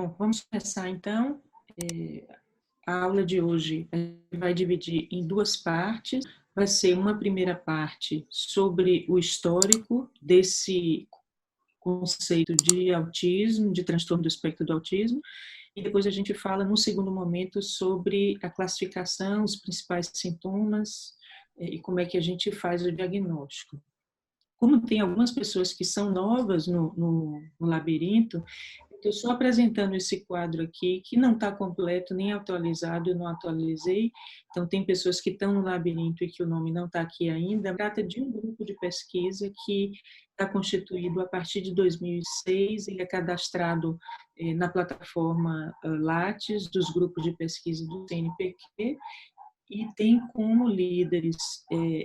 Bom, vamos começar então. A aula de hoje vai dividir em duas partes. Vai ser uma primeira parte sobre o histórico desse conceito de autismo, de transtorno do espectro do autismo, e depois a gente fala, no segundo momento, sobre a classificação, os principais sintomas e como é que a gente faz o diagnóstico. Como tem algumas pessoas que são novas no labirinto, estou só apresentando esse quadro aqui, que não está completo nem atualizado, eu não atualizei. Então, tem pessoas que estão no labirinto e que o nome não está aqui ainda. Trata de um grupo de pesquisa que está constituído a partir de 2006, ele é cadastrado na plataforma Lattes, dos grupos de pesquisa do CNPq, e tem como líderes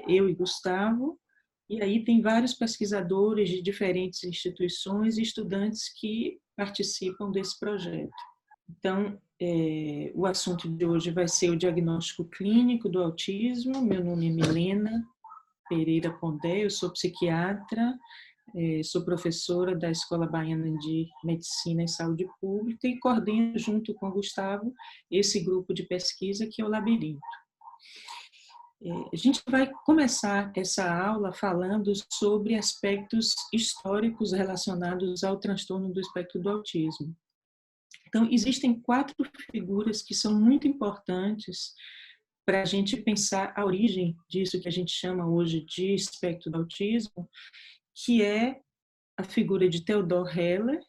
eu e Gustavo, e aí tem vários pesquisadores de diferentes instituições e estudantes que participam desse projeto. Então, o assunto de hoje vai ser o diagnóstico clínico do autismo. Meu nome é Milena Pereira Pondé, eu sou psiquiatra, sou professora da Escola Baiana de Medicina e Saúde Pública e coordeno, junto com o Gustavo, esse grupo de pesquisa que é o Labirinto. A gente vai começar essa aula falando sobre aspectos históricos relacionados ao transtorno do espectro do autismo. Então, existem 4 figuras que são muito importantes para a gente pensar a origem disso que a gente chama hoje de espectro do autismo, que é a figura de Theodor Heller,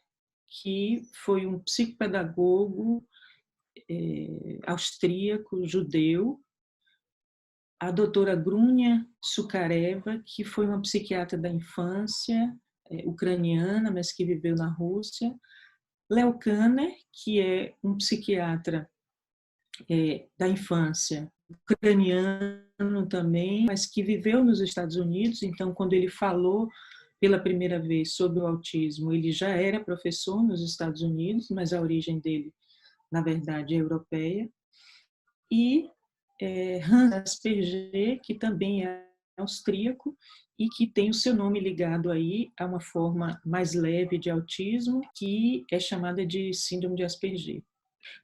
que foi um psicopedagogo austríaco, judeu, a doutora Grunia Sukareva, que foi uma psiquiatra da infância, ucraniana, mas que viveu na Rússia, Leo Kanner, que é um psiquiatra da infância, ucraniano também, mas que viveu nos Estados Unidos. Então, quando ele falou pela primeira vez sobre o autismo, ele já era professor nos Estados Unidos, mas a origem dele, na verdade, é europeia. E Hans Asperger, que também é austríaco e que tem o seu nome ligado aí a uma forma mais leve de autismo, que é chamada de síndrome de Asperger.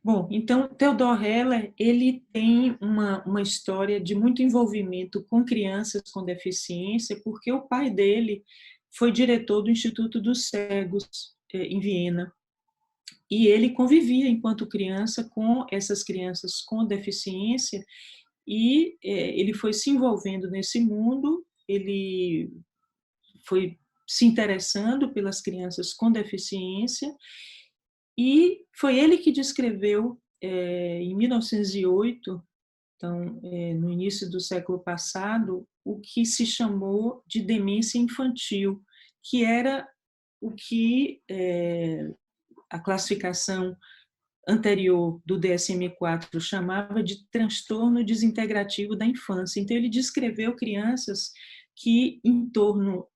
Bom, então, Theodor Heller, ele tem uma história de muito envolvimento com crianças com deficiência, porque o pai dele foi diretor do Instituto dos Cegos, em Viena, e ele convivia, enquanto criança, com essas crianças com deficiência, e ele foi se envolvendo nesse mundo, ele foi se interessando pelas crianças com deficiência, e foi ele que descreveu, em 1908, então, no início do século passado, o que se chamou de demência infantil, que era o que a classificação anterior do DSM-4 chamava de transtorno desintegrativo da infância. Então, ele descreveu crianças que, em torno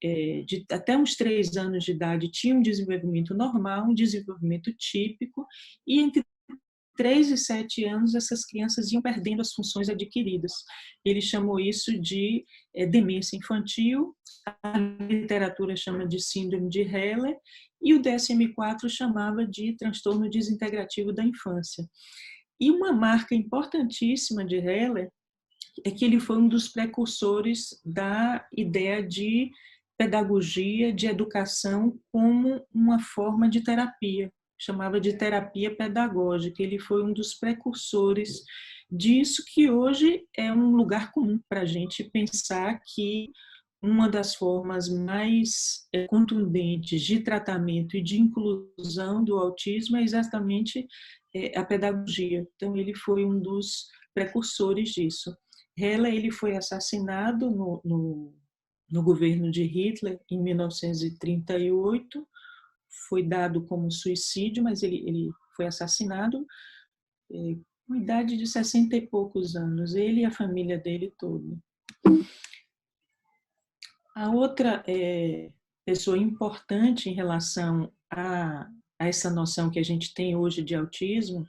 de até uns 3 anos de idade, tinham um desenvolvimento normal, um desenvolvimento típico, e entre 3 e 7 anos, essas crianças iam perdendo as funções adquiridas. Ele chamou isso de demência infantil, a literatura chama de síndrome de Heller, e o DSM-4 chamava de transtorno desintegrativo da infância. E uma marca importantíssima de Heller é que ele foi um dos precursores da ideia de pedagogia, de educação como uma forma de terapia, chamava de terapia pedagógica. Ele foi um dos precursores disso, que hoje é um lugar comum para a gente pensar que uma das formas mais contundentes de tratamento e de inclusão do autismo é exatamente a pedagogia. Então, ele foi um dos precursores disso. Heller, ele foi assassinado no governo de Hitler em 1938, foi dado como suicídio, mas ele foi assassinado com idade de 60 e poucos anos, ele e a família dele toda. A outra pessoa importante em relação a essa noção que a gente tem hoje de autismo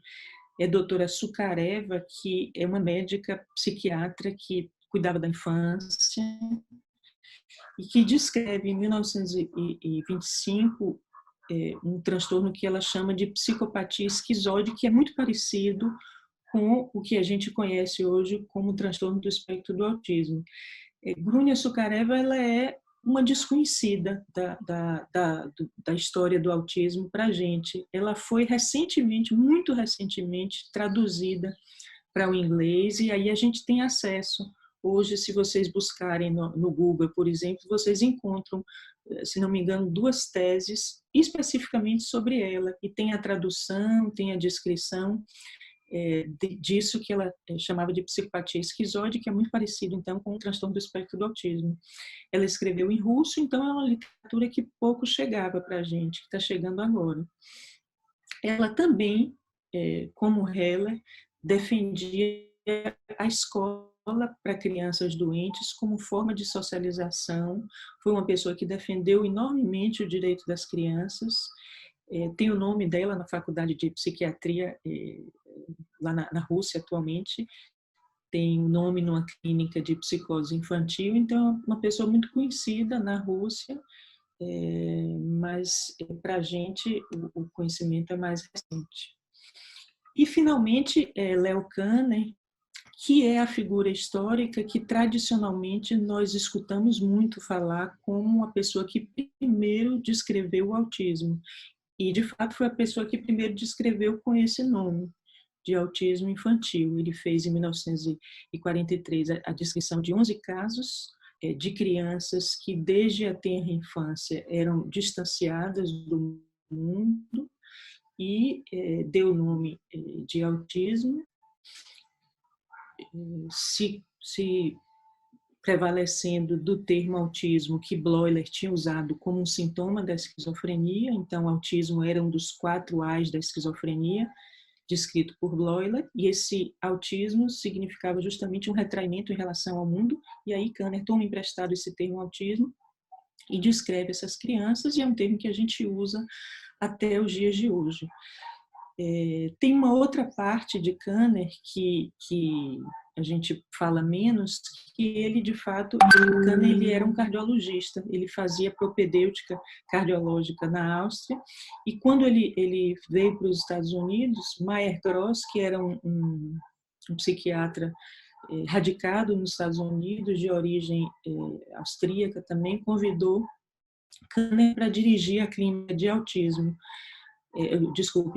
é a doutora Sukareva, que é uma médica psiquiatra que cuidava da infância e que descreve em 1925 um transtorno que ela chama de psicopatia esquizoide, que é muito parecido com o que a gente conhece hoje como transtorno do espectro do autismo. Grunia Sukareva, ela é uma desconhecida da história do autismo para a gente. Ela foi recentemente, muito recentemente, traduzida para o inglês, e aí a gente tem acesso. Hoje, se vocês buscarem no Google, por exemplo, vocês encontram, se não me engano, 2 teses especificamente sobre ela, e tem a tradução, tem a descrição disso que ela chamava de psicopatia esquizoide, que é muito parecido, então, com o transtorno do espectro do autismo. Ela escreveu em russo, então é uma literatura que pouco chegava para a gente, que está chegando agora. Ela também, como Heller, defendia a escola para crianças doentes como forma de socialização. Foi uma pessoa que defendeu enormemente o direito das crianças. Tem o nome dela na faculdade de psiquiatria lá na Rússia atualmente, tem o nome numa clínica de psicose infantil, então é uma pessoa muito conhecida na Rússia, mas para a gente o conhecimento é mais recente. E, finalmente, Leo Kanner, que é a figura histórica que tradicionalmente nós escutamos muito falar como a pessoa que primeiro descreveu o autismo. E, de fato, foi a pessoa que primeiro descreveu com esse nome, de autismo infantil. Ele fez, em 1943, a descrição de 11 casos de crianças que, desde a tenra infância, eram distanciadas do mundo e deu o nome de autismo, se prevalecendo do termo autismo que Bloiler tinha usado como um sintoma da esquizofrenia. Então, autismo era um dos 4 A's da esquizofrenia, descrito por Bloiler, e esse autismo significava justamente um retraimento em relação ao mundo, e aí Kanner toma emprestado esse termo autismo e descreve essas crianças, e é um termo que a gente usa até os dias de hoje. Tem uma outra parte de Kanner que a gente fala menos, que ele, de fato, Kanner, ele era um cardiologista, ele fazia propedêutica cardiológica na Áustria, e quando ele veio para os Estados Unidos, Mayer Gross, que era um psiquiatra radicado nos Estados Unidos, de origem austríaca também, convidou Kanner para dirigir a clínica de autismo.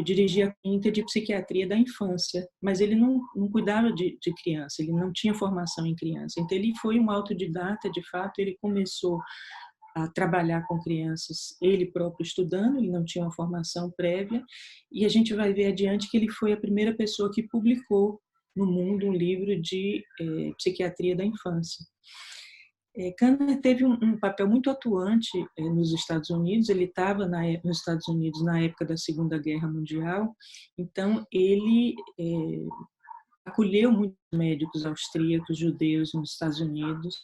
Dirigia a clínica de psiquiatria da infância, mas ele não cuidava de criança, ele não tinha formação em criança. Então, ele foi um autodidata, de fato, ele começou a trabalhar com crianças, ele próprio estudando, ele não tinha uma formação prévia, e a gente vai ver adiante que ele foi a primeira pessoa que publicou no mundo um livro de psiquiatria da infância. Kanner teve um papel muito atuante nos Estados Unidos. Ele estava nos Estados Unidos na época da Segunda Guerra Mundial, então ele acolheu muitos médicos austríacos, judeus nos Estados Unidos,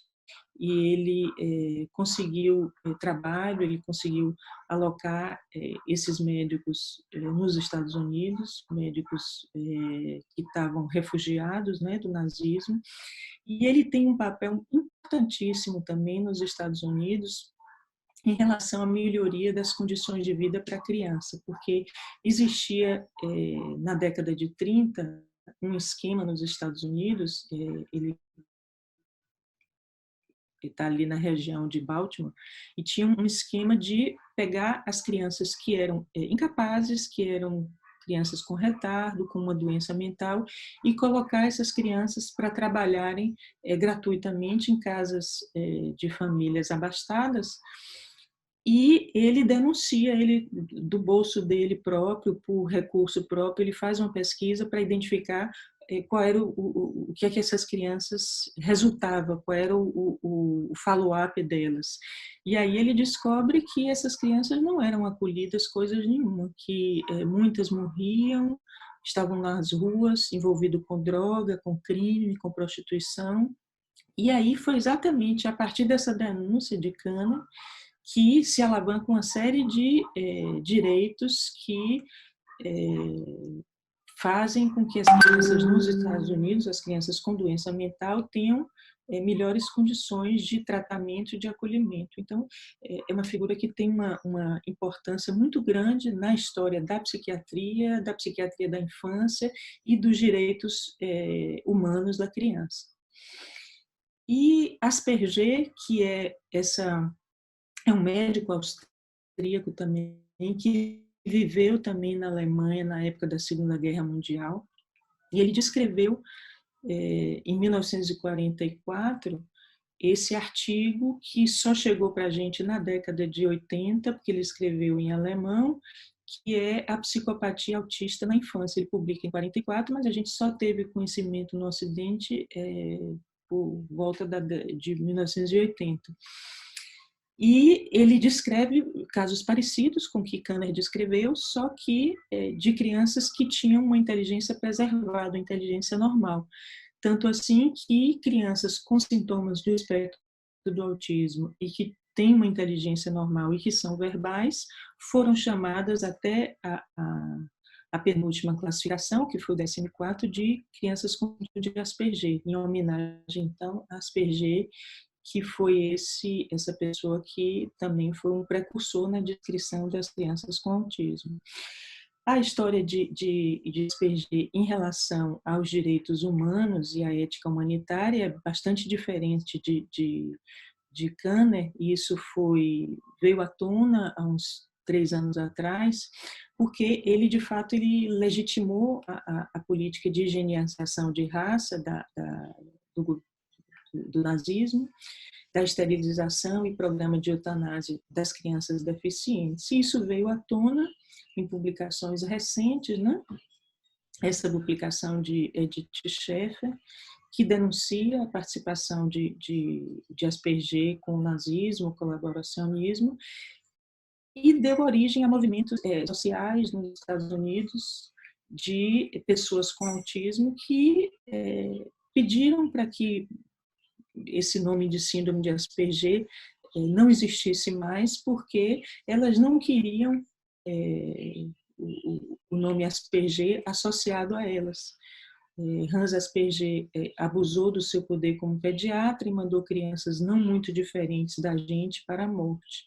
e ele conseguiu trabalho, ele conseguiu alocar esses médicos nos Estados Unidos, médicos que estavam refugiados, né, do nazismo, e ele tem um papel importantíssimo também nos Estados Unidos em relação à melhoria das condições de vida para a criança, porque existia na década de 30 um esquema nos Estados Unidos, ele está ali na região de Baltimore, e tinha um esquema de pegar as crianças que eram incapazes, que eram crianças com retardo, com uma doença mental, e colocar essas crianças para trabalharem gratuitamente em casas de famílias abastadas. E ele denuncia, ele do bolso dele próprio, por recurso próprio, ele faz uma pesquisa para identificar qual era o que é que essas crianças resultava, qual era o follow-up delas. E aí ele descobre que essas crianças não eram acolhidas coisas nenhuma, que muitas morriam, estavam nas ruas, envolvidas com droga, com crime, com prostituição. E aí foi exatamente a partir dessa denúncia de Kanner que se alavanca uma série de direitos que fazem com que as crianças nos Estados Unidos, as crianças com doença mental, tenham melhores condições de tratamento e de acolhimento. Então, é uma figura que tem uma importância muito grande na história da psiquiatria da infância e dos direitos humanos da criança. E Asperger, que é um médico austríaco também, que viveu também na Alemanha na época da Segunda Guerra Mundial, e ele descreveu em 1944 esse artigo que só chegou para a gente na década de 80, porque ele escreveu em alemão, que é a psicopatia autista na infância. Ele publica em 44, mas a gente só teve conhecimento no Ocidente por volta de 1980. E ele descreve casos parecidos com o que Kanner descreveu, só que de crianças que tinham uma inteligência preservada, uma inteligência normal. Tanto assim que crianças com sintomas do espectro do autismo e que têm uma inteligência normal e que são verbais, foram chamadas até a penúltima classificação, que foi o 14º, de crianças com de Asperger, em homenagem, então, a Asperger, que foi essa pessoa que também foi um precursor na descrição das crianças com autismo. A história de Asperger em relação aos direitos humanos e à ética humanitária é bastante diferente de Kanner, e isso veio à tona há uns 3 anos atrás, porque ele, de fato, ele legitimou a política de higienização de raça do nazismo, da esterilização e programa de eutanásia das crianças deficientes. E isso veio à tona em publicações recentes, né? Essa publicação de Edith Schaeffer, que denuncia a participação de Asperger com o nazismo, colaboracionismo, e deu origem a movimentos sociais nos Estados Unidos de pessoas com autismo que pediram para que esse nome de síndrome de Asperger não existisse mais, porque elas não queriam o nome Asperger associado a elas. Hans Asperger abusou do seu poder como pediatra e mandou crianças não muito diferentes da gente para a morte.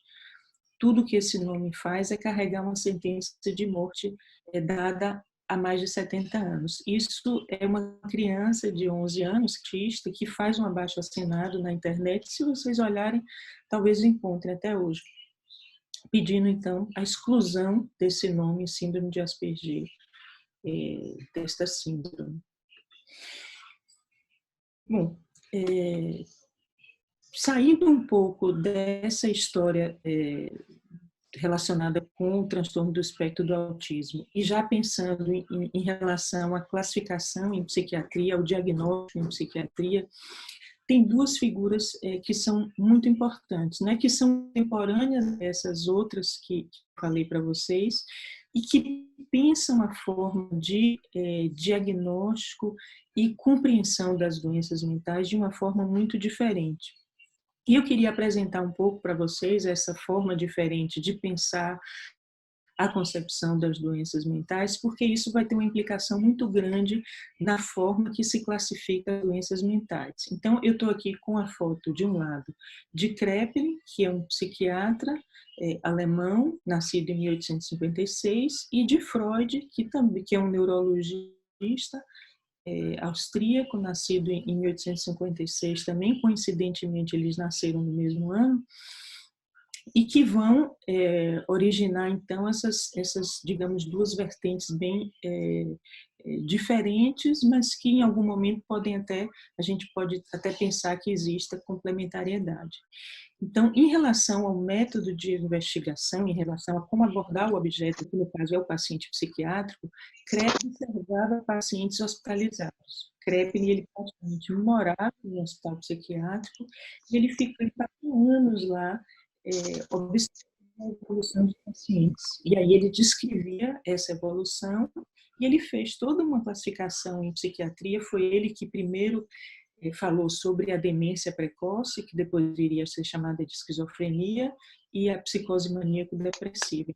Tudo que esse nome faz é carregar uma sentença de morte dada há mais de 70 anos. Isso é uma criança de 11 anos, autista, que faz um abaixo-assinado na internet. Se vocês olharem, talvez encontrem até hoje, pedindo, então, a exclusão desse nome, síndrome de Asperger, desta síndrome. Bom, saindo um pouco dessa história relacionada com o transtorno do espectro do autismo, e já pensando em relação à classificação em psiquiatria, ao diagnóstico em psiquiatria, tem 2 figuras que são muito importantes, né, que são contemporâneas dessas outras que falei para vocês, e que pensam a forma de diagnóstico e compreensão das doenças mentais de uma forma muito diferente. E eu queria apresentar um pouco para vocês essa forma diferente de pensar a concepção das doenças mentais, porque isso vai ter uma implicação muito grande na forma que se classifica as doenças mentais. Então, eu estou aqui com a foto, de um lado, de Kraepelin, que é um psiquiatra alemão, nascido em 1856, e de Freud, que é um neurologista austríaco, nascido em 1856 também, coincidentemente eles nasceram no mesmo ano, e que vão originar, então, essas, digamos, 2 vertentes bem diferentes, mas que em algum momento a gente pode até pensar que exista complementariedade. Então, em relação ao método de investigação, em relação a como abordar o objeto, que no caso é o paciente psiquiátrico, Kraepelin observava pacientes hospitalizados. Kraepelin, ele praticamente morava no hospital psiquiátrico e ele passou anos lá observando a evolução dos pacientes. E aí ele descrevia essa evolução e ele fez toda uma classificação em psiquiatria. Foi ele que primeiro falou sobre a demência precoce, que depois viria a ser chamada de esquizofrenia, e a psicose maníaco-depressiva.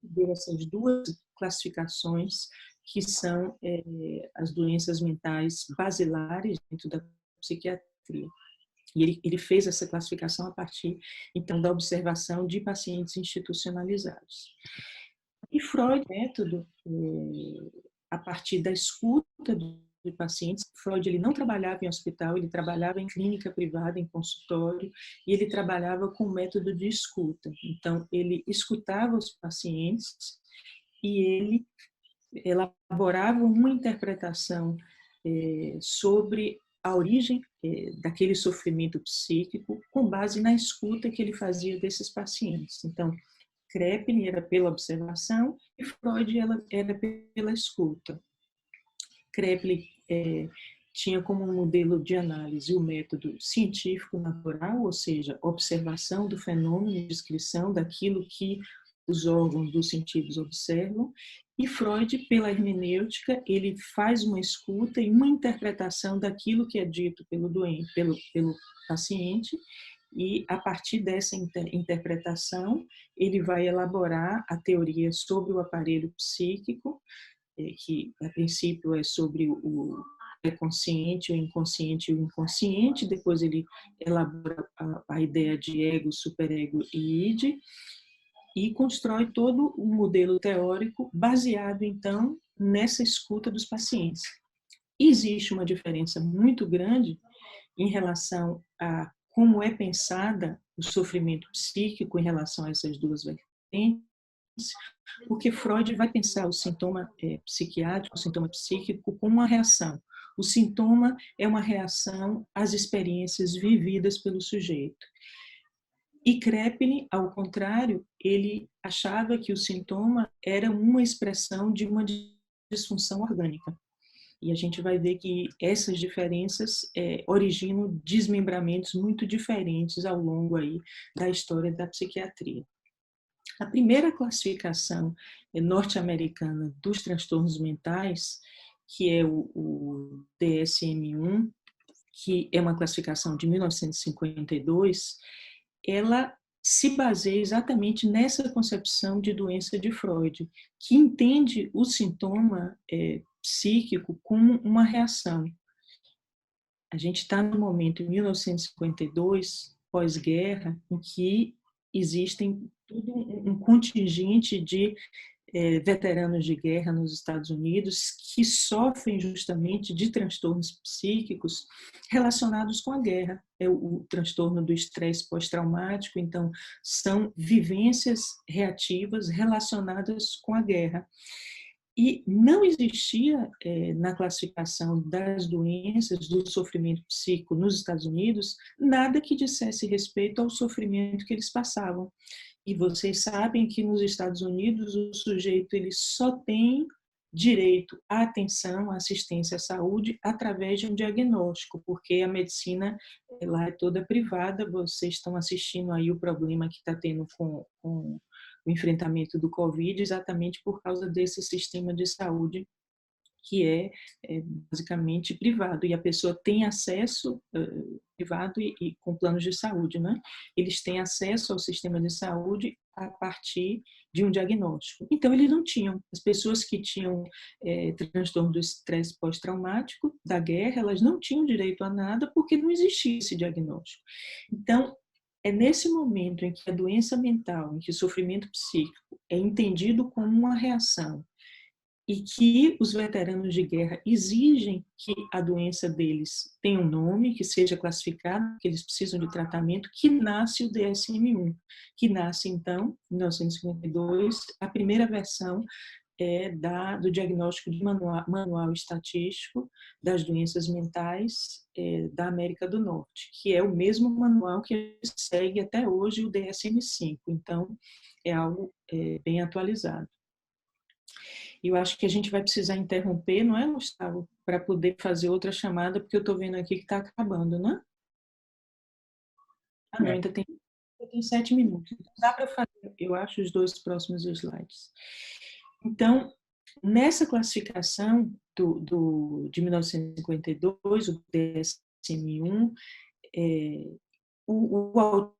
Deu essas 2 classificações que são as doenças mentais basilares dentro da psiquiatria. E ele fez essa classificação a partir, então, da observação de pacientes institucionalizados. E Freud, método, a partir da escuta de pacientes. Freud ele não trabalhava em hospital, ele trabalhava em clínica privada, em consultório, e ele trabalhava com método de escuta. Então, ele escutava os pacientes e ele elaborava uma interpretação sobre a origem daquele sofrimento psíquico com base na escuta que ele fazia desses pacientes. Então, Krepin era pela observação e Freud era pela escuta. Krepin tinha como modelo de análise o método científico natural, ou seja, observação do fenômeno, descrição daquilo que os órgãos dos sentidos observam, e Freud, pela hermenêutica, ele faz uma escuta e uma interpretação daquilo que é dito pelo doente, pelo paciente, e a partir dessa interpretação, ele vai elaborar a teoria sobre o aparelho psíquico, que a princípio é sobre o consciente, o inconsciente e o inconsciente, depois ele elabora a ideia de ego, superego e id, e constrói todo um modelo teórico baseado, então, nessa escuta dos pacientes. Existe uma diferença muito grande em relação a como é pensada o sofrimento psíquico em relação a essas duas vertentes, porque Freud vai pensar o sintoma psiquiátrico, o sintoma psíquico, como uma reação. O sintoma é uma reação às experiências vividas pelo sujeito. E Krepin, ao contrário, ele achava que o sintoma era uma expressão de uma disfunção orgânica. E a gente vai ver que essas diferenças originam desmembramentos muito diferentes ao longo aí da história da psiquiatria. A primeira classificação norte-americana dos transtornos mentais, que é o DSM-1, que é uma classificação de 1952, ela se baseia exatamente nessa concepção de doença de Freud, que entende o sintoma psíquico como uma reação. A gente está no momento, em 1952, pós-guerra, em que existem todo um contingente de veteranos de guerra nos Estados Unidos que sofrem justamente de transtornos psíquicos relacionados com a guerra. É o transtorno do estresse pós-traumático, então são vivências reativas relacionadas com a guerra. E não existia, na classificação das doenças, do sofrimento psíquico nos Estados Unidos, nada que dissesse respeito ao sofrimento que eles passavam. E vocês sabem que nos Estados Unidos o sujeito ele só tem direito à atenção, à assistência à saúde através de um diagnóstico, porque a medicina lá é toda privada. Vocês estão assistindo aí o problema que está tendo com o enfrentamento do Covid, exatamente por causa desse sistema de saúde que é basicamente privado, e a pessoa tem acesso privado e com planos de saúde, né? Eles têm acesso ao sistema de saúde a partir de um diagnóstico. Então, eles não tinham. As pessoas que tinham transtorno do estresse pós-traumático, da guerra, elas não tinham direito a nada porque não existia esse diagnóstico. Então, é nesse momento em que a doença mental, em que o sofrimento psíquico é entendido como uma reação e que os veteranos de guerra exigem que a doença deles tenha um nome, que seja classificada, que eles precisam de tratamento, que nasce o DSM-1, que nasce, então, em 1952, a primeira versão do diagnóstico de manual estatístico das doenças mentais da América do Norte, que é o mesmo manual que segue até hoje o DSM-5, então é algo bem atualizado. Eu acho que a gente vai precisar interromper, não é, Gustavo? Para poder fazer outra chamada, porque eu estou vendo aqui que está acabando, né? Ah, não, ainda tem 7 minutos. Então, dá para fazer, eu acho, os 2 próximos slides. Então, nessa classificação de 1952, o DSM-1, o autor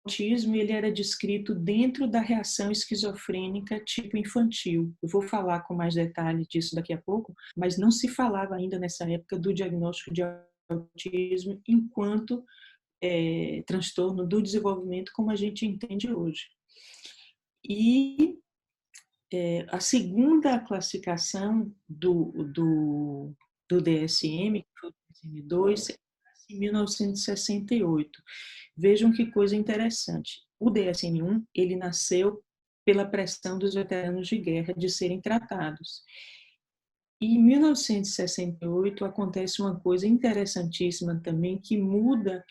autismo ele era descrito dentro da reação esquizofrênica tipo infantil. Eu vou falar com mais detalhe disso daqui a pouco, mas não se falava ainda nessa época do diagnóstico de autismo enquanto transtorno do desenvolvimento como a gente entende hoje. E a segunda classificação do DSM, que foi o DSM-2, em 1968. Vejam que coisa interessante. O DSM-1, ele nasceu pela pressão dos veteranos de guerra de serem tratados. E em 1968 acontece uma coisa interessantíssima também que muda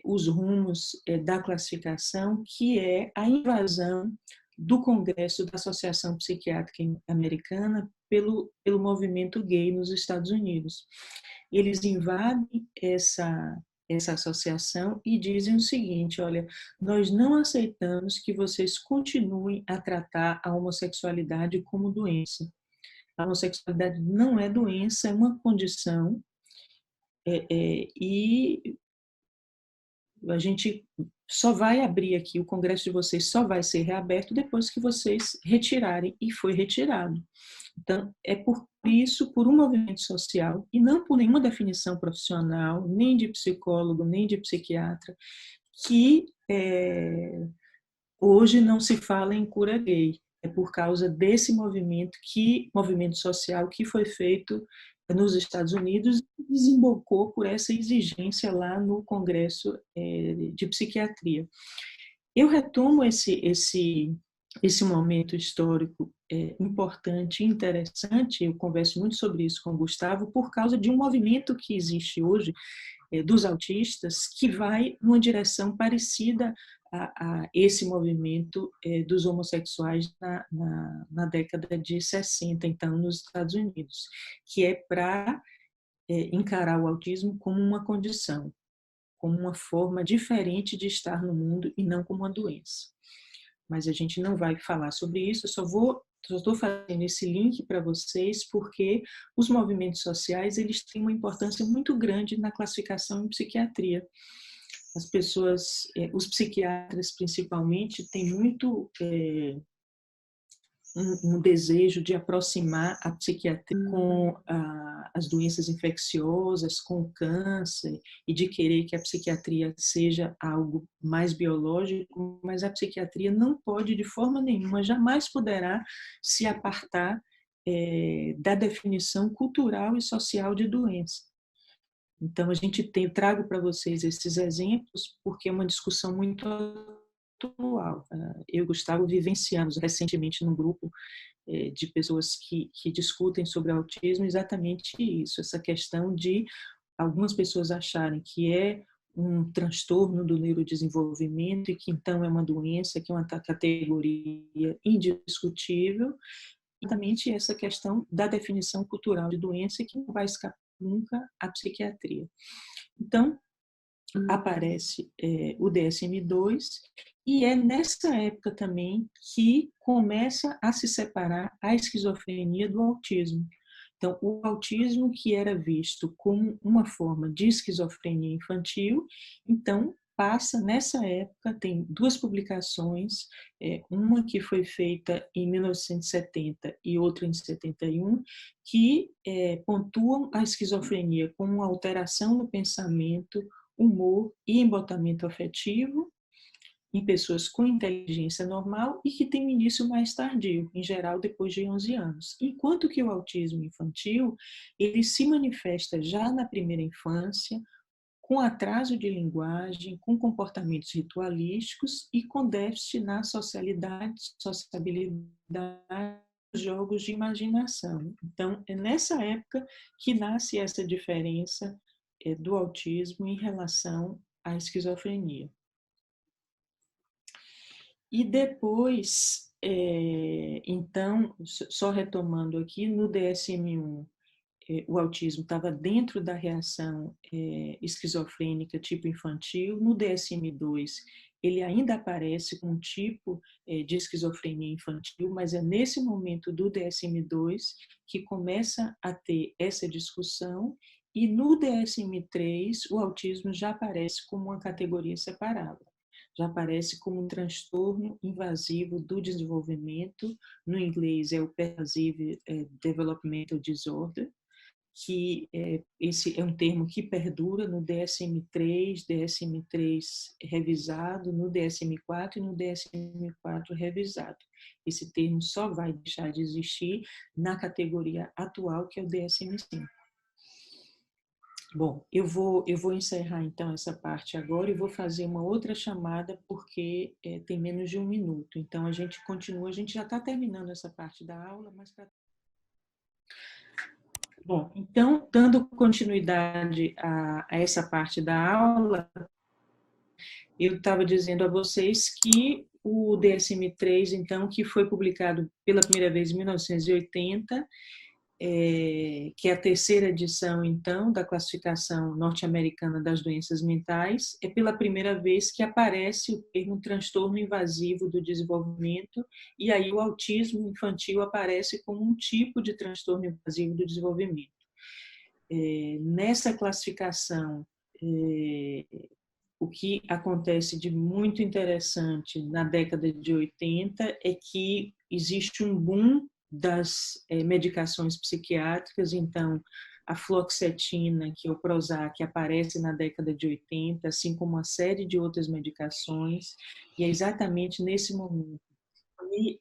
os rumos da classificação, que é a invasão do Congresso da Associação Psiquiátrica Americana pelo movimento gay nos Estados Unidos. Eles invadem essa associação e dizem o seguinte: olha, nós não aceitamos que vocês continuem a tratar a homossexualidade como doença. A homossexualidade não é doença, é uma condição, e a gente só vai abrir aqui, o congresso de vocês só vai ser reaberto depois que vocês retirarem, e foi retirado. Então, é por isso, por um movimento social, e não por nenhuma definição profissional, nem de psicólogo, nem de psiquiatra, que hoje não se fala em cura gay. É por causa desse movimento social que foi feito nos Estados Unidos e desembocou por essa exigência lá no Congresso de Psiquiatria. Eu retomo esse momento histórico importante e interessante, eu converso muito sobre isso com o Gustavo, por causa de um movimento que existe hoje dos autistas, que vai numa direção parecida a esse movimento dos homossexuais na década de 60, então, nos Estados Unidos, que é para encarar o autismo como uma condição, como uma forma diferente de estar no mundo e não como uma doença. Mas a gente não vai falar sobre isso, eu só estou fazendo esse link para vocês porque os movimentos sociais eles têm uma importância muito grande na classificação em psiquiatria. As pessoas, os psiquiatras principalmente, têm muito um desejo de aproximar a psiquiatria com as doenças infecciosas, com o câncer, e de querer que a psiquiatria seja algo mais biológico, mas a psiquiatria não pode, de forma nenhuma, jamais poderá se apartar da definição cultural e social de doença. Então, trago para vocês esses exemplos porque é uma discussão muito atual. Eu e o Gustavo vivenciamos recentemente num grupo de pessoas que discutem sobre autismo exatamente isso, essa questão de algumas pessoas acharem que é um transtorno do neurodesenvolvimento e que então é uma doença, que é uma categoria indiscutível, exatamente essa questão da definição cultural de doença que não vai escapar nunca à psiquiatria. Então, aparece o DSM-2 e é nessa época também que começa a se separar a esquizofrenia do autismo. Então, o autismo que era visto como uma forma de esquizofrenia infantil, então passa nessa época, tem duas publicações, uma que foi feita em 1970 e outra em 71, que pontuam a esquizofrenia como uma alteração no pensamento, humor e embotamento afetivo em pessoas com inteligência normal e que tem um início mais tardio, em geral depois de 11 anos. Enquanto que o autismo infantil, ele se manifesta já na primeira infância, com atraso de linguagem, com comportamentos ritualísticos e com déficit na socialidade, sociabilidade, jogos de imaginação. Então, é nessa época que nasce essa diferença do autismo em relação à esquizofrenia. E depois, então, só retomando aqui, no DSM-1, o autismo estava dentro da reação esquizofrênica tipo infantil. No DSM-2, ele ainda aparece com um tipo de esquizofrenia infantil, mas é nesse momento do DSM-2 que começa a ter essa discussão, e no DSM-3 o autismo já aparece como uma categoria separada. já aparece como um transtorno invasivo do desenvolvimento. No inglês é o Pervasive Developmental Disorder, que esse é um termo que perdura no DSM-3, DSM-3 revisado, no DSM-4 e no DSM-4 revisado. Esse termo só vai deixar de existir na categoria atual, que é o DSM-5. Bom, eu vou encerrar então essa parte agora e vou fazer uma outra chamada porque tem menos de 1 minuto. Então a gente continua, a gente já está terminando essa parte da aula, mas Bom, então, dando continuidade a essa parte da aula, eu estava dizendo a vocês que o DSM-3, então, que foi publicado pela primeira vez em 1980, que é a terceira edição, então, da classificação norte-americana das doenças mentais, é pela primeira vez que aparece o termo transtorno invasivo do desenvolvimento, e aí o autismo infantil aparece como um tipo de transtorno invasivo do desenvolvimento. Nessa classificação, o que acontece de muito interessante na década de 80 é que existe um boom das medicações psiquiátricas. Então, a fluoxetina, que é o Prozac, aparece na década de 80, assim como uma série de outras medicações, e é exatamente nesse momento que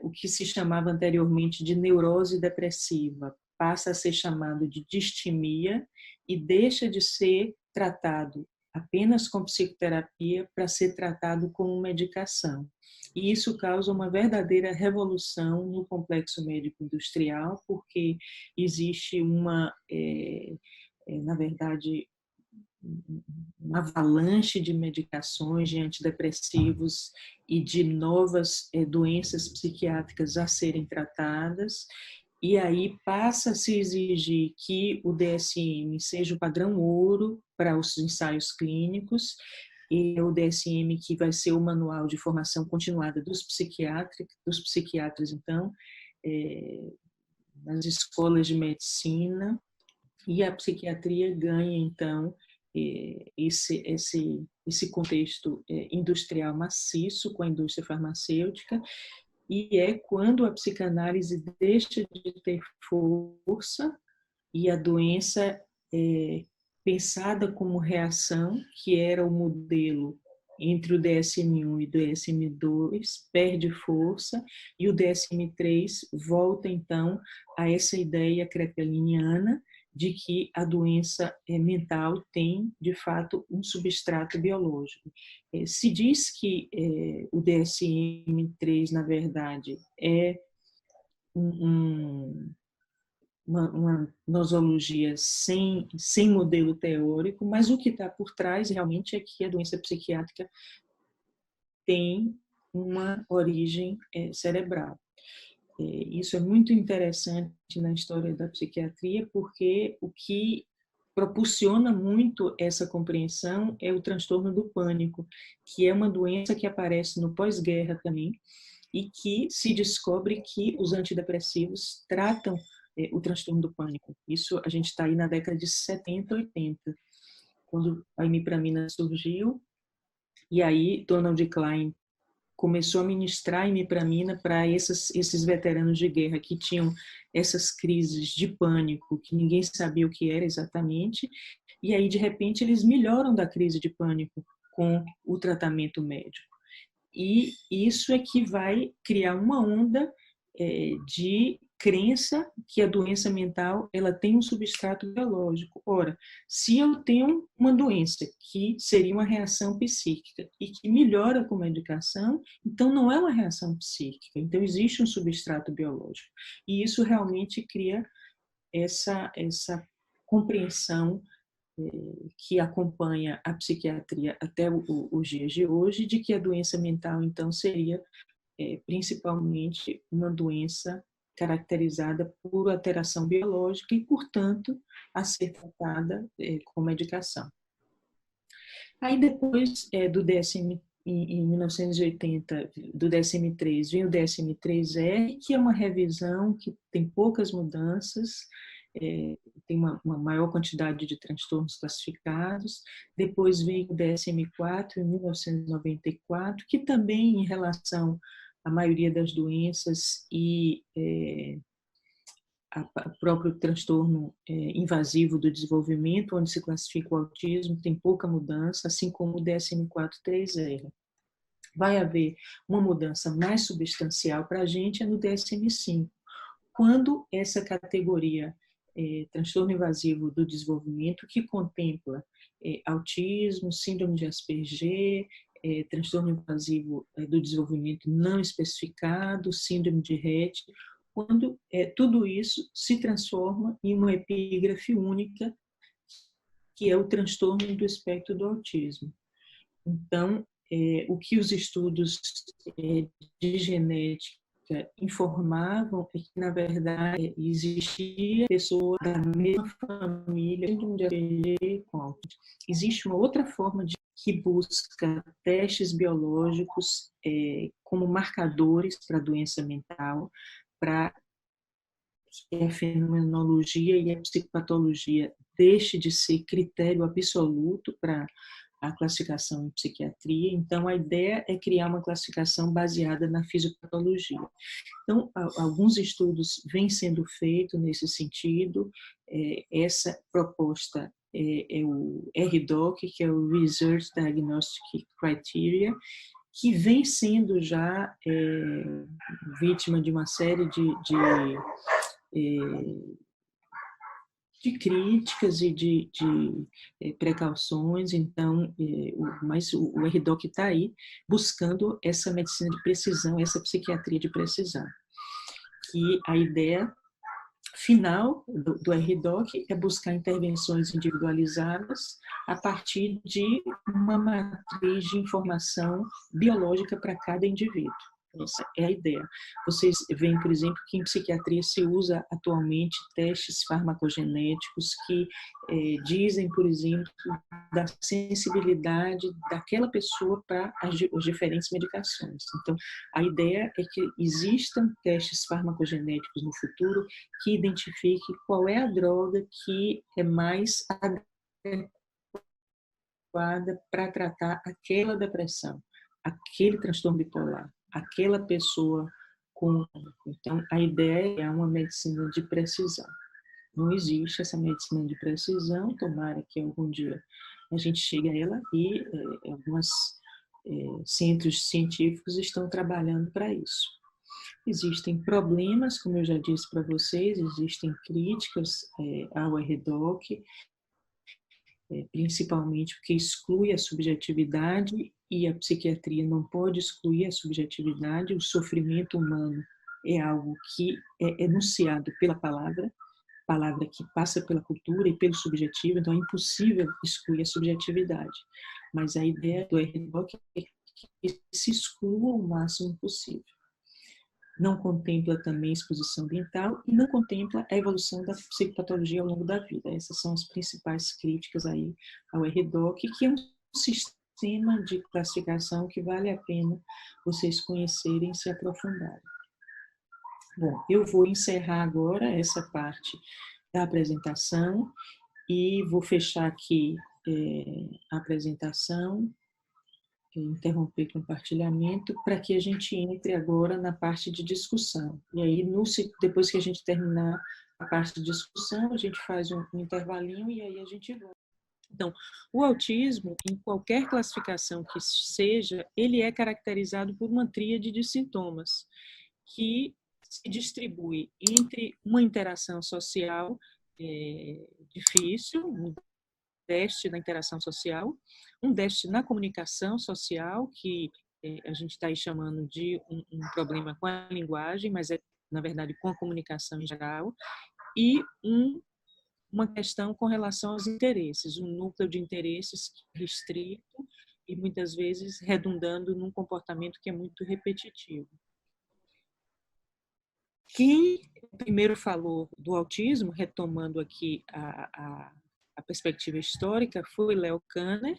o que se chamava anteriormente de neurose depressiva passa a ser chamado de distimia e deixa de ser tratado apenas com psicoterapia para ser tratado com medicação. E isso causa uma verdadeira revolução no complexo médico industrial, porque existe na verdade, uma avalanche de medicações, de antidepressivos e de novas doenças psiquiátricas a serem tratadas. E aí passa a se exigir que o DSM seja o padrão ouro para os ensaios clínicos, e o DSM que vai ser o manual de formação continuada dos psiquiatras, então, nas escolas de medicina, e a psiquiatria ganha, então, esse contexto industrial maciço com a indústria farmacêutica, e é quando a psicanálise deixa de ter força e a doença é pensada como reação, que era o modelo entre o DSM-1 e o DSM-2, perde força, e o DSM-3 volta, então, a essa ideia krepeliniana de que a doença mental tem, de fato, um substrato biológico. Se diz que o DSM-3, na verdade, é uma nosologia sem modelo teórico, mas o que está por trás realmente é que a doença psiquiátrica tem uma origem cerebral. Isso é muito interessante na história da psiquiatria, porque o que propulsiona muito essa compreensão é o transtorno do pânico, que é uma doença que aparece no pós-guerra também, e que se descobre que os antidepressivos tratam o transtorno do pânico. Isso a gente está aí na década de 70, 80, quando a imipramina surgiu, e aí Donald Klein começou a ministrar imipramina para esses veteranos de guerra que tinham essas crises de pânico, que ninguém sabia o que era exatamente, e aí, de repente, eles melhoram da crise de pânico com o tratamento médico. E isso é que vai criar uma onda de crença que a doença mental ela tem um substrato biológico. Ora, se eu tenho uma doença que seria uma reação psíquica e que melhora com medicação, então não é uma reação psíquica, então existe um substrato biológico. E isso realmente cria essa compreensão que acompanha a psiquiatria até os dias de hoje, de que a doença mental, então, seria principalmente uma doença caracterizada por alteração biológica e, portanto, a ser tratada com medicação. Aí, depois do DSM, em 1980, do DSM-3, vem o DSM-3R, que é uma revisão que tem poucas mudanças, tem uma maior quantidade de transtornos classificados. Depois veio o DSM-4 em 1994, que também, em relação à maioria das doenças e o próprio transtorno invasivo do desenvolvimento, onde se classifica o autismo, tem pouca mudança, assim como o DSM-4/3R. Vai haver uma mudança mais substancial para a gente no DSM-5, quando essa categoria transtorno invasivo do desenvolvimento, que contempla autismo, síndrome de Asperger, transtorno invasivo do desenvolvimento não especificado, síndrome de Rett, quando tudo isso se transforma em uma epígrafe única, que é o transtorno do espectro do autismo. Então, o que os estudos de genética informavam é que, na verdade, existia pessoa da mesma família de Asperger com autismo. Existe uma outra forma que busca testes biológicos como marcadores para a doença mental, para que a fenomenologia e a psicopatologia deixe de ser critério absoluto para a classificação em psiquiatria. Então, a ideia é criar uma classificação baseada na fisiopatologia. Então, alguns estudos vêm sendo feitos nesse sentido. Essa proposta é o RDoC, que é o Research Diagnostic Criteria, que vem sendo já vítima de uma série de críticas e de precauções. Então, mas o RDoC está aí buscando essa medicina de precisão, essa psiquiatria de precisão. Que a ideia final do RDoC é buscar intervenções individualizadas a partir de uma matriz de informação biológica para cada indivíduo. Essa é a ideia. Vocês veem, por exemplo, que em psiquiatria se usa atualmente testes farmacogenéticos que dizem, por exemplo, da sensibilidade daquela pessoa para as diferentes medicações. Então, a ideia é que existam testes farmacogenéticos no futuro que identifiquem qual é a droga que é mais adequada para tratar aquela depressão, aquele transtorno bipolar, aquela pessoa com... Então, a ideia é uma medicina de precisão. Não existe essa medicina de precisão, tomara que algum dia a gente chegue a ela, e alguns centros científicos estão trabalhando para isso. Existem problemas, como eu já disse para vocês, existem críticas ao RDoC, principalmente porque exclui a subjetividade, e a psiquiatria não pode excluir a subjetividade. O sofrimento humano é algo que é enunciado pela palavra que passa pela cultura e pelo subjetivo, então é impossível excluir a subjetividade. Mas a ideia do RDoC é que se exclua o máximo possível. Não contempla também exposição ambiental e não contempla a evolução da psicopatologia ao longo da vida. Essas são as principais críticas aí ao RDoC, que é um sistema de classificação que vale a pena vocês conhecerem e se aprofundarem. Bom, eu vou encerrar agora essa parte da apresentação e vou fechar aqui a apresentação, interromper o compartilhamento, para que a gente entre agora na parte de discussão. E aí, depois que a gente terminar a parte de discussão, a gente faz um intervalinho e aí a gente volta. Então, o autismo, em qualquer classificação que seja, ele é caracterizado por uma tríade de sintomas, que se distribui entre uma interação social difícil, um déficit na interação social, um déficit na comunicação social, que a gente está aí chamando de um problema com a linguagem, mas é, na verdade, com a comunicação em geral, e uma questão com relação aos interesses, um núcleo de interesses restrito e, muitas vezes, redundando num comportamento que é muito repetitivo. Quem primeiro falou do autismo, retomando aqui a perspectiva histórica, foi Leo Kanner,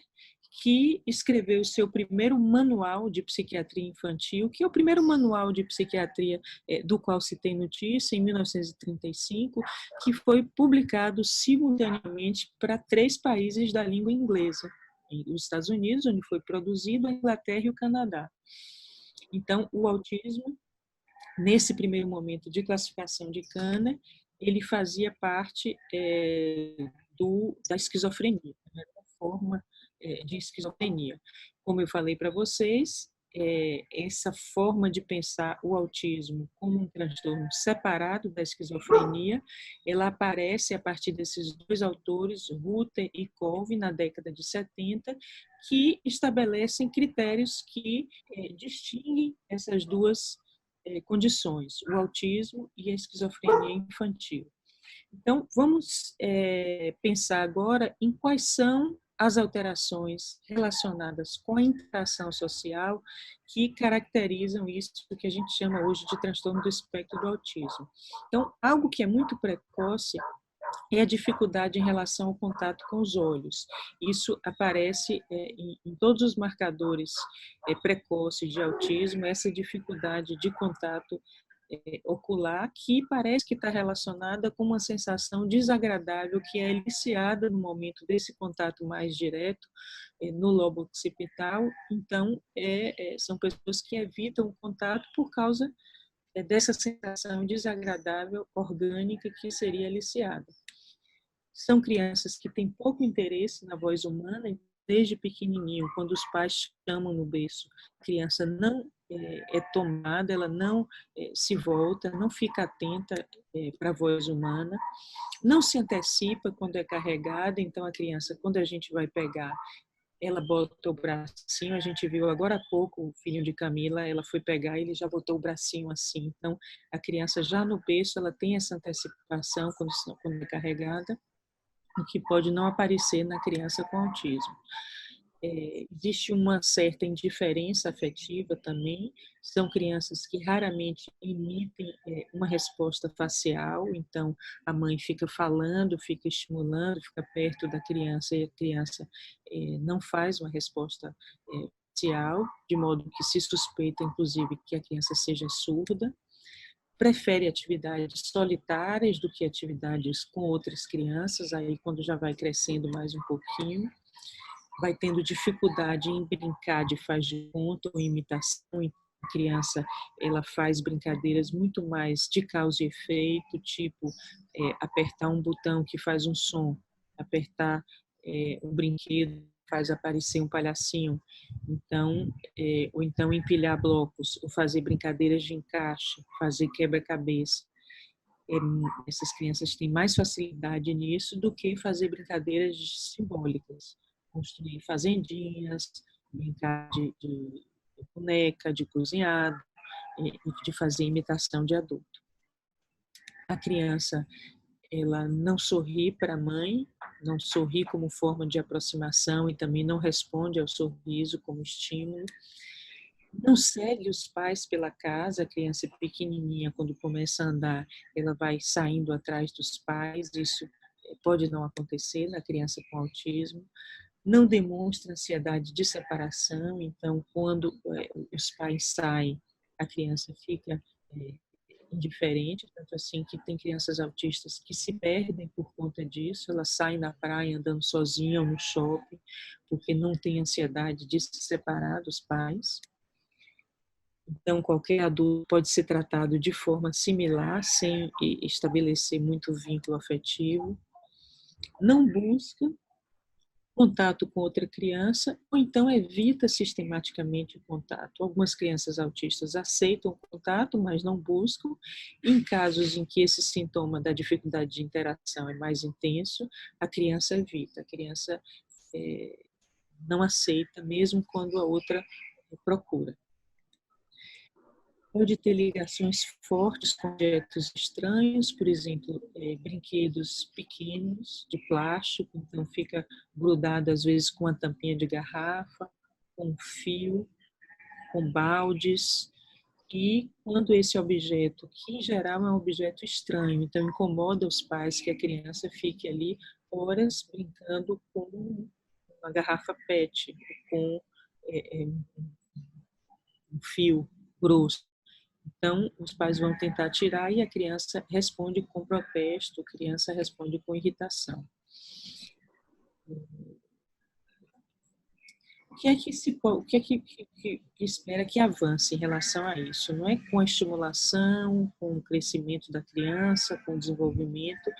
que escreveu o seu primeiro manual de psiquiatria infantil, que é o primeiro manual de psiquiatria do qual se tem notícia, em 1935, que foi publicado simultaneamente para 3 países da língua inglesa, os Estados Unidos, onde foi produzido, a Inglaterra e o Canadá. Então, o autismo, nesse primeiro momento de classificação de Kanner, ele fazia parte da esquizofrenia, né, da forma de esquizofrenia. Como eu falei para vocês, essa forma de pensar o autismo como um transtorno separado da esquizofrenia, ela aparece a partir desses 2 autores, Ruther e Colvin, na década de 70, que estabelecem critérios que distinguem essas 2 condições, o autismo e a esquizofrenia infantil. Então, vamos pensar agora em quais são as alterações relacionadas com a interação social que caracterizam isso que a gente chama hoje de transtorno do espectro do autismo. Então, algo que é muito precoce é a dificuldade em relação ao contato com os olhos. Isso aparece em todos os marcadores precoces de autismo, essa dificuldade de contato ocular, que parece que está relacionada com uma sensação desagradável que é eliciada no momento desse contato mais direto no lobo occipital. Então, são pessoas que evitam o contato por causa dessa sensação desagradável orgânica que seria eliciada. São crianças que têm pouco interesse na voz humana, desde pequenininho, quando os pais chamam no berço, a criança não é tomada, ela não se volta, não fica atenta para a voz humana, não se antecipa quando é carregada, então a criança, quando a gente vai pegar, ela bota o bracinho, a gente viu agora há pouco o filho de Camila, ela foi pegar e ele já botou o bracinho assim, então a criança já no berço, ela tem essa antecipação quando é carregada, o que pode não aparecer na criança com autismo. Existe uma certa indiferença afetiva também, são crianças que raramente emitem uma resposta facial, então a mãe fica falando, fica estimulando, fica perto da criança e a criança não faz uma resposta facial, de modo que se suspeita, inclusive, que a criança seja surda. Prefere atividades solitárias do que atividades com outras crianças, aí quando já vai crescendo mais um pouquinho, vai tendo dificuldade em brincar de faz de conta ou imitação. A criança ela faz brincadeiras muito mais de causa e efeito, tipo apertar um botão que faz um som, apertar um brinquedo faz aparecer um palhacinho, então ou então empilhar blocos, ou fazer brincadeiras de encaixe, fazer quebra-cabeça. Essas crianças têm mais facilidade nisso do que fazer brincadeiras simbólicas, construir fazendinhas, brincar de boneca, de cozinhar, de fazer imitação de adulto. A criança ela não sorri para a mãe, não sorri como forma de aproximação e também não responde ao sorriso como estímulo. Não segue os pais pela casa, a criança pequenininha, quando começa a andar, ela vai saindo atrás dos pais, isso pode não acontecer na criança com autismo. Não demonstra ansiedade de separação, então, quando os pais saem, a criança fica indiferente, tanto assim que tem crianças autistas que se perdem por conta disso, elas saem na praia andando sozinhas ou no shopping, porque não tem ansiedade de se separar dos pais. Então, qualquer adulto pode ser tratado de forma similar, sem estabelecer muito vínculo afetivo. Não busca contato com outra criança, ou então evita sistematicamente o contato. Algumas crianças autistas aceitam o contato, mas não buscam. Em casos em que esse sintoma da dificuldade de interação é mais intenso, a criança evita, a criança não aceita, mesmo quando a outra procura. Pode ter ligações fortes com objetos estranhos, por exemplo, brinquedos pequenos de plástico, então fica grudado às vezes com a tampinha de garrafa, com fio, com baldes, e quando esse objeto, que em geral é um objeto estranho, então incomoda os pais que a criança fique ali horas brincando com a garrafa PET, com um fio grosso. Então, os pais vão tentar tirar e a criança responde com protesto, a criança responde com irritação. O que é que espera que avance em relação a isso? Não é com a estimulação, com o crescimento da criança, com o desenvolvimento,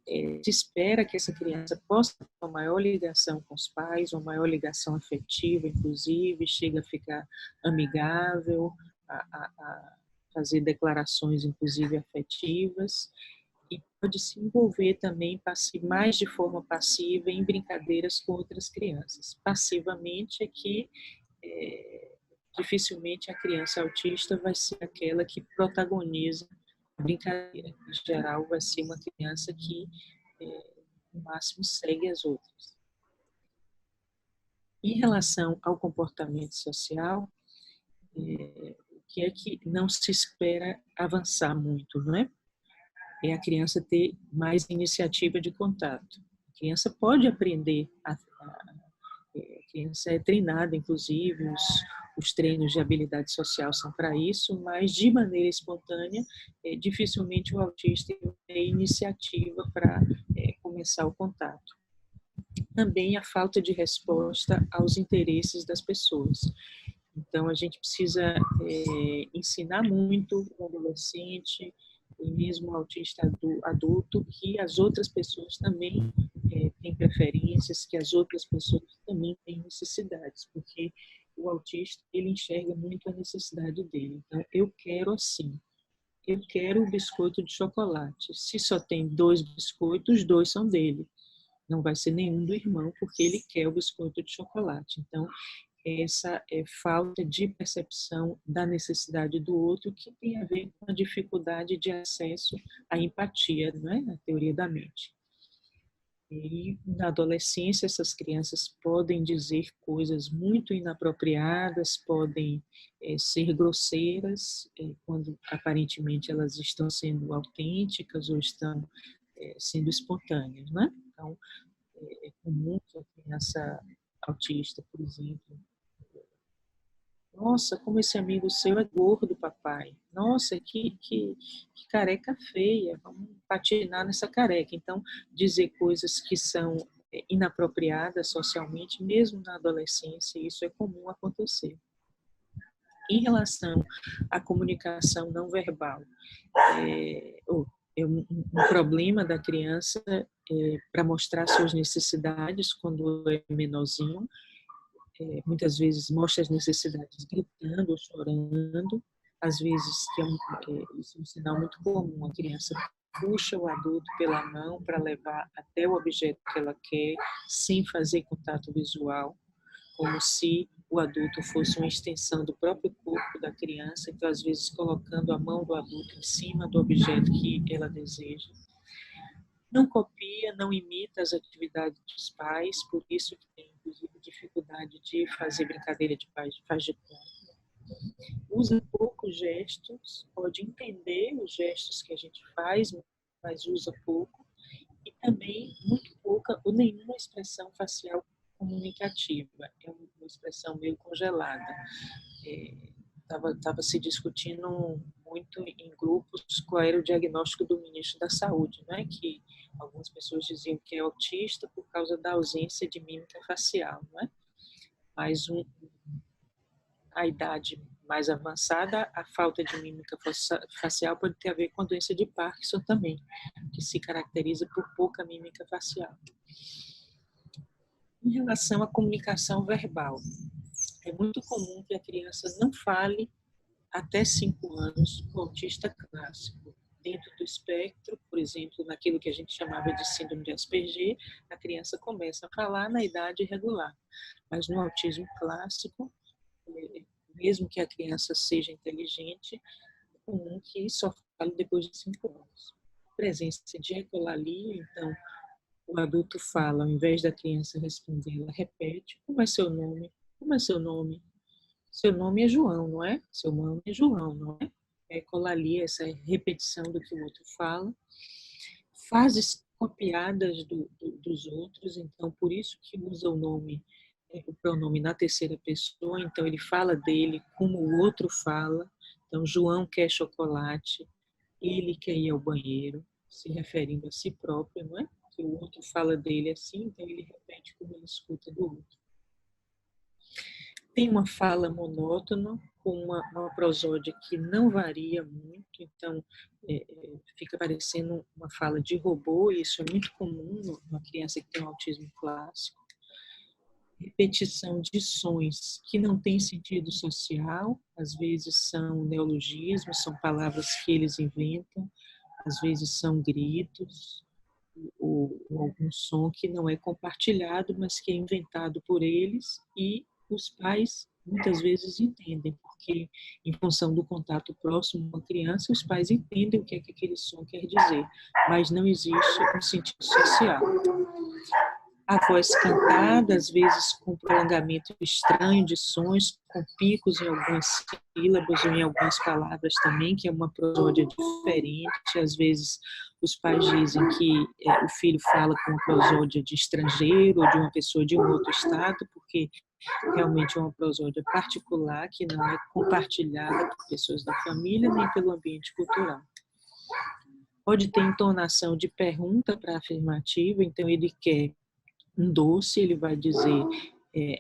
se espera que essa criança possa ter uma maior ligação com os pais, uma maior ligação afetiva, inclusive, chega a ficar amigável, a fazer declarações, inclusive, afetivas, e pode se envolver também mais de forma passiva em brincadeiras com outras crianças. Passivamente é que dificilmente a criança autista vai ser aquela que protagoniza a brincadeira. Em geral, vai ser uma criança que, no máximo, segue as outras. Em relação ao comportamento social, o que é que não se espera avançar muito, não é? É a criança ter mais iniciativa de contato. A criança pode aprender, a criança é treinada, inclusive, os treinos de habilidade social são para isso, mas de maneira espontânea, dificilmente o autista tem iniciativa para começar o contato. Também a falta de resposta aos interesses das pessoas. Então, a gente precisa ensinar muito o adolescente, e mesmo o autista adulto, que as outras pessoas também têm preferências, que as outras pessoas também têm necessidades, porque o autista, ele enxerga muito a necessidade dele. Então, eu quero assim, eu quero o biscoito de chocolate. Se só tem 2 biscoitos, 2 são dele. Não vai ser nenhum do irmão, porque ele quer o biscoito de chocolate. Então, essa falta de percepção da necessidade do outro, que tem a ver com a dificuldade de acesso à empatia, não é? Na teoria da mente. E na adolescência, essas crianças podem dizer coisas muito inapropriadas, podem ser grosseiras, quando aparentemente elas estão sendo autênticas ou estão sendo espontâneas, né? Então, é comum que a criança autista, por exemplo, nossa, como esse amigo seu é gordo, papai. Nossa, que careca feia. Vamos patinar nessa careca. Então, dizer coisas que são inapropriadas socialmente, mesmo na adolescência, isso é comum acontecer. Em relação à comunicação não verbal, um problema da criança para mostrar suas necessidades quando é menorzinho, muitas vezes mostra as necessidades gritando ou chorando, às vezes, isso é um sinal muito comum, a criança puxa o adulto pela mão para levar até o objeto que ela quer, sem fazer contato visual, como se o adulto fosse uma extensão do próprio corpo da criança, então, às vezes, colocando a mão do adulto em cima do objeto que ela deseja. Não copia, não imita as atividades dos pais, por isso que tem, inclusive, dificuldade de fazer brincadeira de paz, faz de conta. Usa poucos gestos, pode entender os gestos que a gente faz, mas usa pouco. E também muito pouca ou nenhuma expressão facial comunicativa. É uma expressão meio congelada. Estava se discutindo muito em grupos qual era o diagnóstico do ministro da Saúde, né? Que algumas pessoas diziam que é autista por causa da ausência de mímica facial, né? Mas a idade mais avançada, a falta de mímica facial pode ter a ver com a doença de Parkinson também, que se caracteriza por pouca mímica facial. Em relação à comunicação verbal, é muito comum que a criança não fale até 5 anos com autista clássico. Dentro do espectro, por exemplo, naquilo que a gente chamava de síndrome de Asperger, a criança começa a falar na idade regular. Mas no autismo clássico, mesmo que a criança seja inteligente, é comum que só fale depois de 5 anos. Presença de ecolalia, então, o adulto fala, ao invés da criança responder, ela repete: como é seu nome? Como é seu nome? Seu nome é João, não é? Seu nome é João, não é? Ecolalia, essa repetição do que o outro fala. copiadas dos outros, então por isso que usa o pronome na terceira pessoa, então ele fala dele como o outro fala. Então, João quer chocolate, ele quer ir ao banheiro, se referindo a si próprio, não é? Que o outro fala dele assim, então ele repete como ele escuta do outro. Tem uma fala monótona, com uma prosódia que não varia muito, então fica parecendo uma fala de robô, e isso é muito comum numa criança que tem um autismo clássico. Repetição de sons que não têm sentido social, às vezes são neologismos, são palavras que eles inventam, às vezes são gritos, ou algum som que não é compartilhado, mas que é inventado por eles, e os pais muitas vezes entendem, porque em função do contato próximo com a criança, os pais entendem o que é que aquele som quer dizer, mas não existe um sentido social. A voz cantada, às vezes com prolongamento estranho de sons, com picos em algumas sílabas ou em algumas palavras também, que é uma prosódia diferente. Às vezes os pais dizem que o filho fala com uma prosódia de estrangeiro ou de uma pessoa de um outro estado, porque realmente é uma prosódia particular que não é compartilhada por pessoas da família nem pelo ambiente cultural. Pode ter entonação de pergunta para afirmativa, então ele quer um doce, ele vai dizer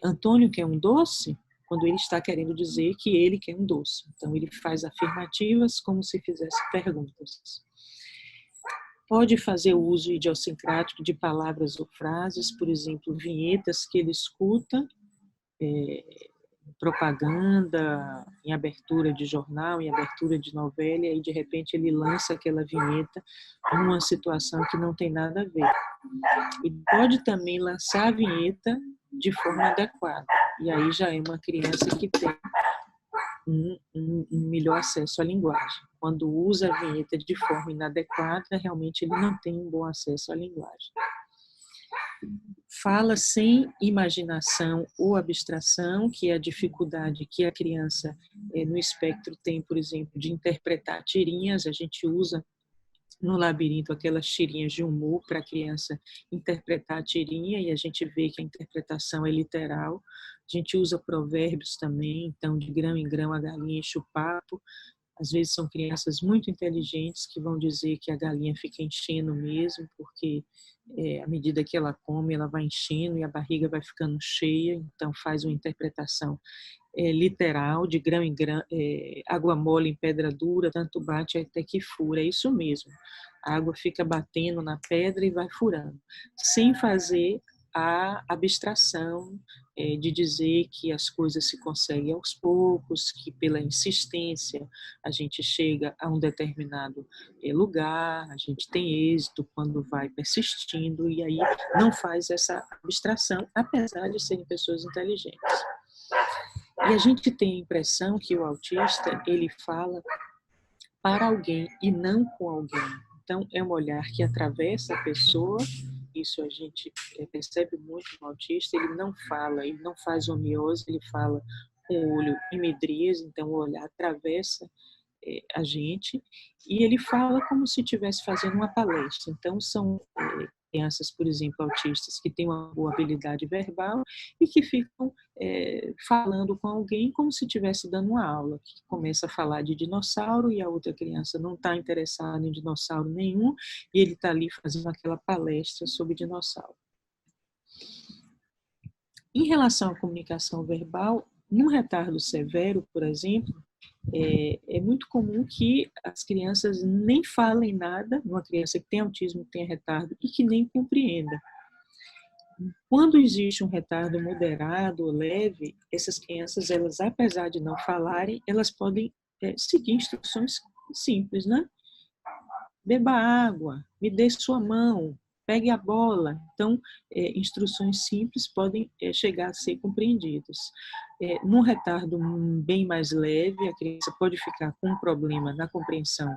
Antônio quer um doce? Quando ele está querendo dizer que ele quer um doce. Então, ele faz afirmativas como se fizesse perguntas. Pode fazer uso idiosincrático de palavras ou frases, por exemplo, vinhetas que ele escuta, propaganda, em abertura de jornal, em abertura de novela, e aí de repente ele lança aquela vinheta numa situação que não tem nada a ver. E pode também lançar a vinheta de forma adequada, e aí já é uma criança que tem um melhor acesso à linguagem. Quando usa a vinheta de forma inadequada, realmente ele não tem um bom acesso à linguagem. Fala sem imaginação ou abstração, que é a dificuldade que a criança no espectro tem, por exemplo, de interpretar tirinhas. A gente usa no labirinto aquelas tirinhas de humor para a criança interpretar a tirinha, e a gente vê que a interpretação é literal. A gente usa provérbios também, então, de grão em grão a galinha enche o papo. Às vezes são crianças muito inteligentes que vão dizer que a galinha fica enchendo mesmo, porque à medida que ela come, ela vai enchendo e a barriga vai ficando cheia, então faz uma interpretação literal, de grão em grão, água mole em pedra dura, tanto bate até que fura, é isso mesmo. A água fica batendo na pedra e vai furando, sem fazer a abstração de dizer que as coisas se conseguem aos poucos, que pela insistência a gente chega a um determinado lugar, a gente tem êxito quando vai persistindo, e aí não faz essa abstração, apesar de serem pessoas inteligentes. E a gente tem a impressão que o autista, ele fala para alguém e não com alguém. Então, é um olhar que atravessa a pessoa, isso a gente percebe muito no autista, ele não fala, ele não faz homeose, ele fala com o olho em medrias, então o olhar atravessa a gente, e ele fala como se estivesse fazendo uma palestra. Então, são crianças, por exemplo, autistas, que têm uma boa habilidade verbal e que ficam falando com alguém como se estivesse dando uma aula, que começa a falar de dinossauro e a outra criança não está interessada em dinossauro nenhum, e ele está ali fazendo aquela palestra sobre dinossauro. Em relação à comunicação verbal, num retardo severo, por exemplo, é muito comum que as crianças nem falem nada, uma criança que tem autismo, que tem retardo, e que nem compreenda. Quando existe um retardo moderado ou leve, essas crianças, elas, apesar de não falarem, elas podem seguir instruções simples, né? Beba água, me dê sua mão, pegue a bola. Então, instruções simples podem chegar a ser compreendidas. Num retardo bem mais leve, a criança pode ficar com um problema na compreensão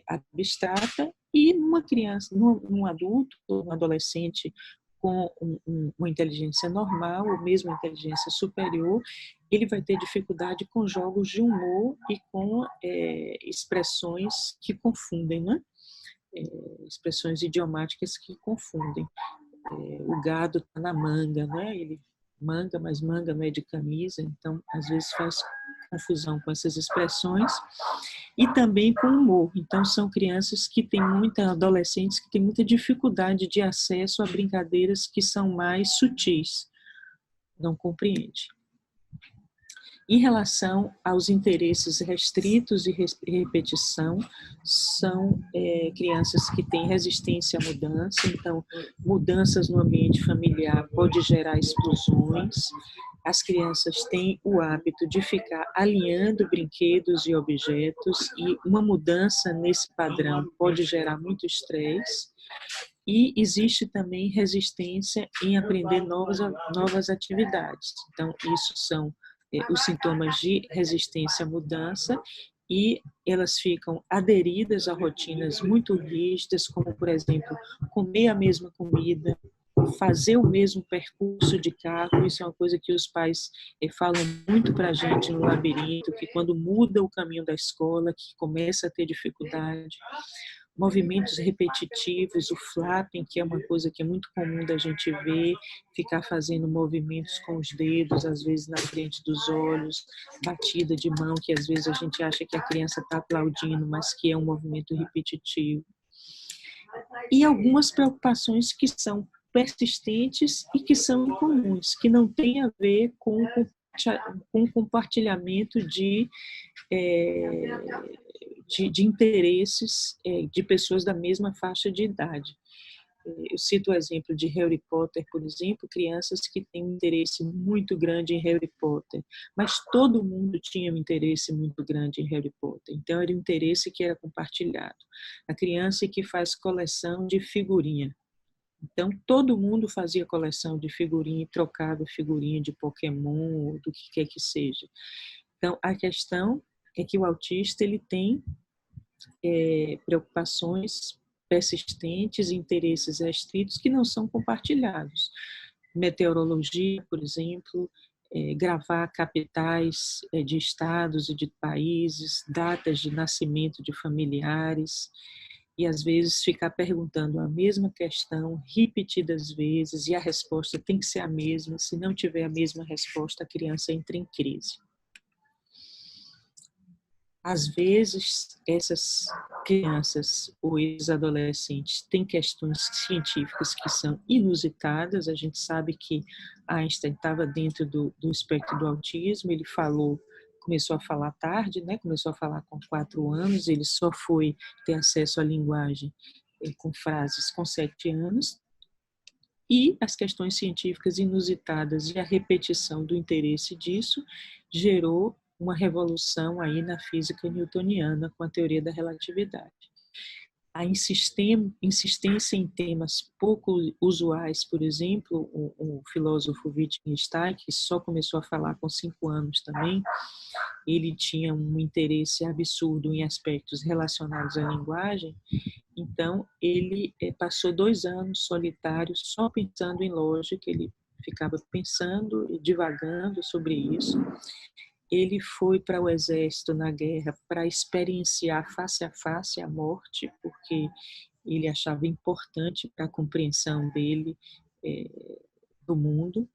abstrata, e numa criança, num adulto, um adolescente com uma inteligência normal, ou mesmo inteligência superior, ele vai ter dificuldade com jogos de humor e com expressões que confundem, né? expressões idiomáticas que confundem. O gado está na manga, né? Ele manga, mas manga não é de camisa, então às vezes faz confusão com essas expressões. E também com humor. Então são crianças que têm adolescentes que têm muita dificuldade de acesso a brincadeiras que são mais sutis. Não compreende. Em relação aos interesses restritos e repetição, são crianças que têm resistência à mudança, então mudanças no ambiente familiar pode gerar explosões. As crianças têm o hábito de ficar alinhando brinquedos e objetos, e uma mudança nesse padrão pode gerar muito estresse. E existe também resistência em aprender novas atividades. Então, isso são os sintomas de resistência à mudança, e elas ficam aderidas a rotinas muito rígidas, como, por exemplo, comer a mesma comida, fazer o mesmo percurso de carro. Isso é uma coisa que os pais falam muito para a gente no labirinto, que quando muda o caminho da escola, que começa a ter dificuldade. Movimentos repetitivos, o flapping, que é uma coisa que é muito comum da gente ver, ficar fazendo movimentos com os dedos, às vezes na frente dos olhos, batida de mão, que às vezes a gente acha que a criança está aplaudindo, mas que é um movimento repetitivo. E algumas preocupações que são persistentes e que são incomuns, que não têm a ver com compartilhamento de interesses de pessoas da mesma faixa de idade. Eu cito o exemplo de Harry Potter, por exemplo, crianças que têm um interesse muito grande em Harry Potter, mas todo mundo tinha um interesse muito grande em Harry Potter, então era um interesse que era compartilhado. A criança que faz coleção de figurinha, então todo mundo fazia coleção de figurinha e trocava figurinha de Pokémon ou do que quer que seja. Então a questão é que o autista ele tem preocupações persistentes, interesses restritos que não são compartilhados. Meteorologia, por exemplo, gravar capitais de estados e de países, datas de nascimento de familiares, e às vezes ficar perguntando a mesma questão repetidas vezes, e a resposta tem que ser a mesma. Se não tiver a mesma resposta, a criança entra em crise. Às vezes, essas crianças ou esses adolescentes têm questões científicas que são inusitadas. A gente sabe que Einstein estava dentro do espectro do autismo, ele começou a falar tarde, né? Começou a falar com 4 anos, ele só foi ter acesso à linguagem com frases com 7 anos. E as questões científicas inusitadas e a repetição do interesse disso gerou uma revolução aí na física newtoniana com a teoria da relatividade. A insistência em temas pouco usuais, por exemplo, o filósofo Wittgenstein, que só começou a falar com 5 anos também, ele tinha um interesse absurdo em aspectos relacionados à linguagem, então ele passou 2 anos solitário só pensando em lógica, ele ficava pensando e divagando sobre isso. Ele foi para o exército na guerra para experienciar face a face a morte, porque ele achava importante para a compreensão dele do mundo.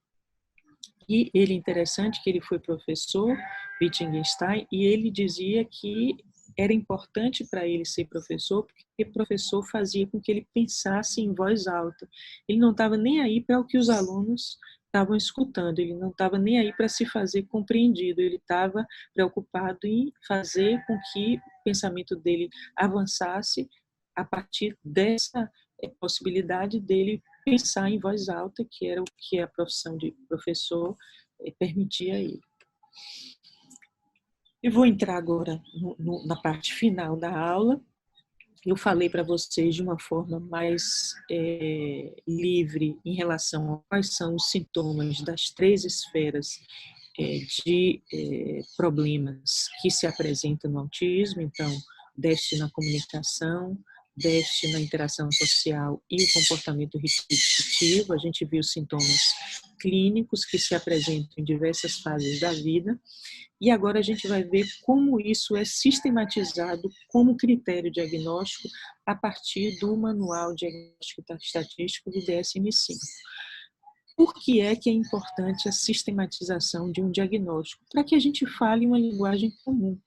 E ele interessante que ele foi professor, Wittgenstein, e ele dizia que era importante para ele ser professor, porque professor fazia com que ele pensasse em voz alta. Ele não estava nem aí para o que os alunos estavam escutando, ele não estava nem aí para se fazer compreendido, ele estava preocupado em fazer com que o pensamento dele avançasse a partir dessa possibilidade dele pensar em voz alta, que era o que a profissão de professor permitia a ele. Eu vou entrar agora na parte final da aula. Eu falei para vocês de uma forma mais livre em relação a quais são os sintomas das 3 esferas de problemas que se apresentam no autismo. Então, déficit na comunicação, déficit na interação social e o comportamento repetitivo. A gente viu sintomas clínicos que se apresentam em diversas fases da vida, e agora a gente vai ver como isso é sistematizado como critério diagnóstico a partir do Manual Diagnóstico Estatístico do DSM-5. Por que é importante a sistematização de um diagnóstico? Para que a gente fale uma linguagem comum.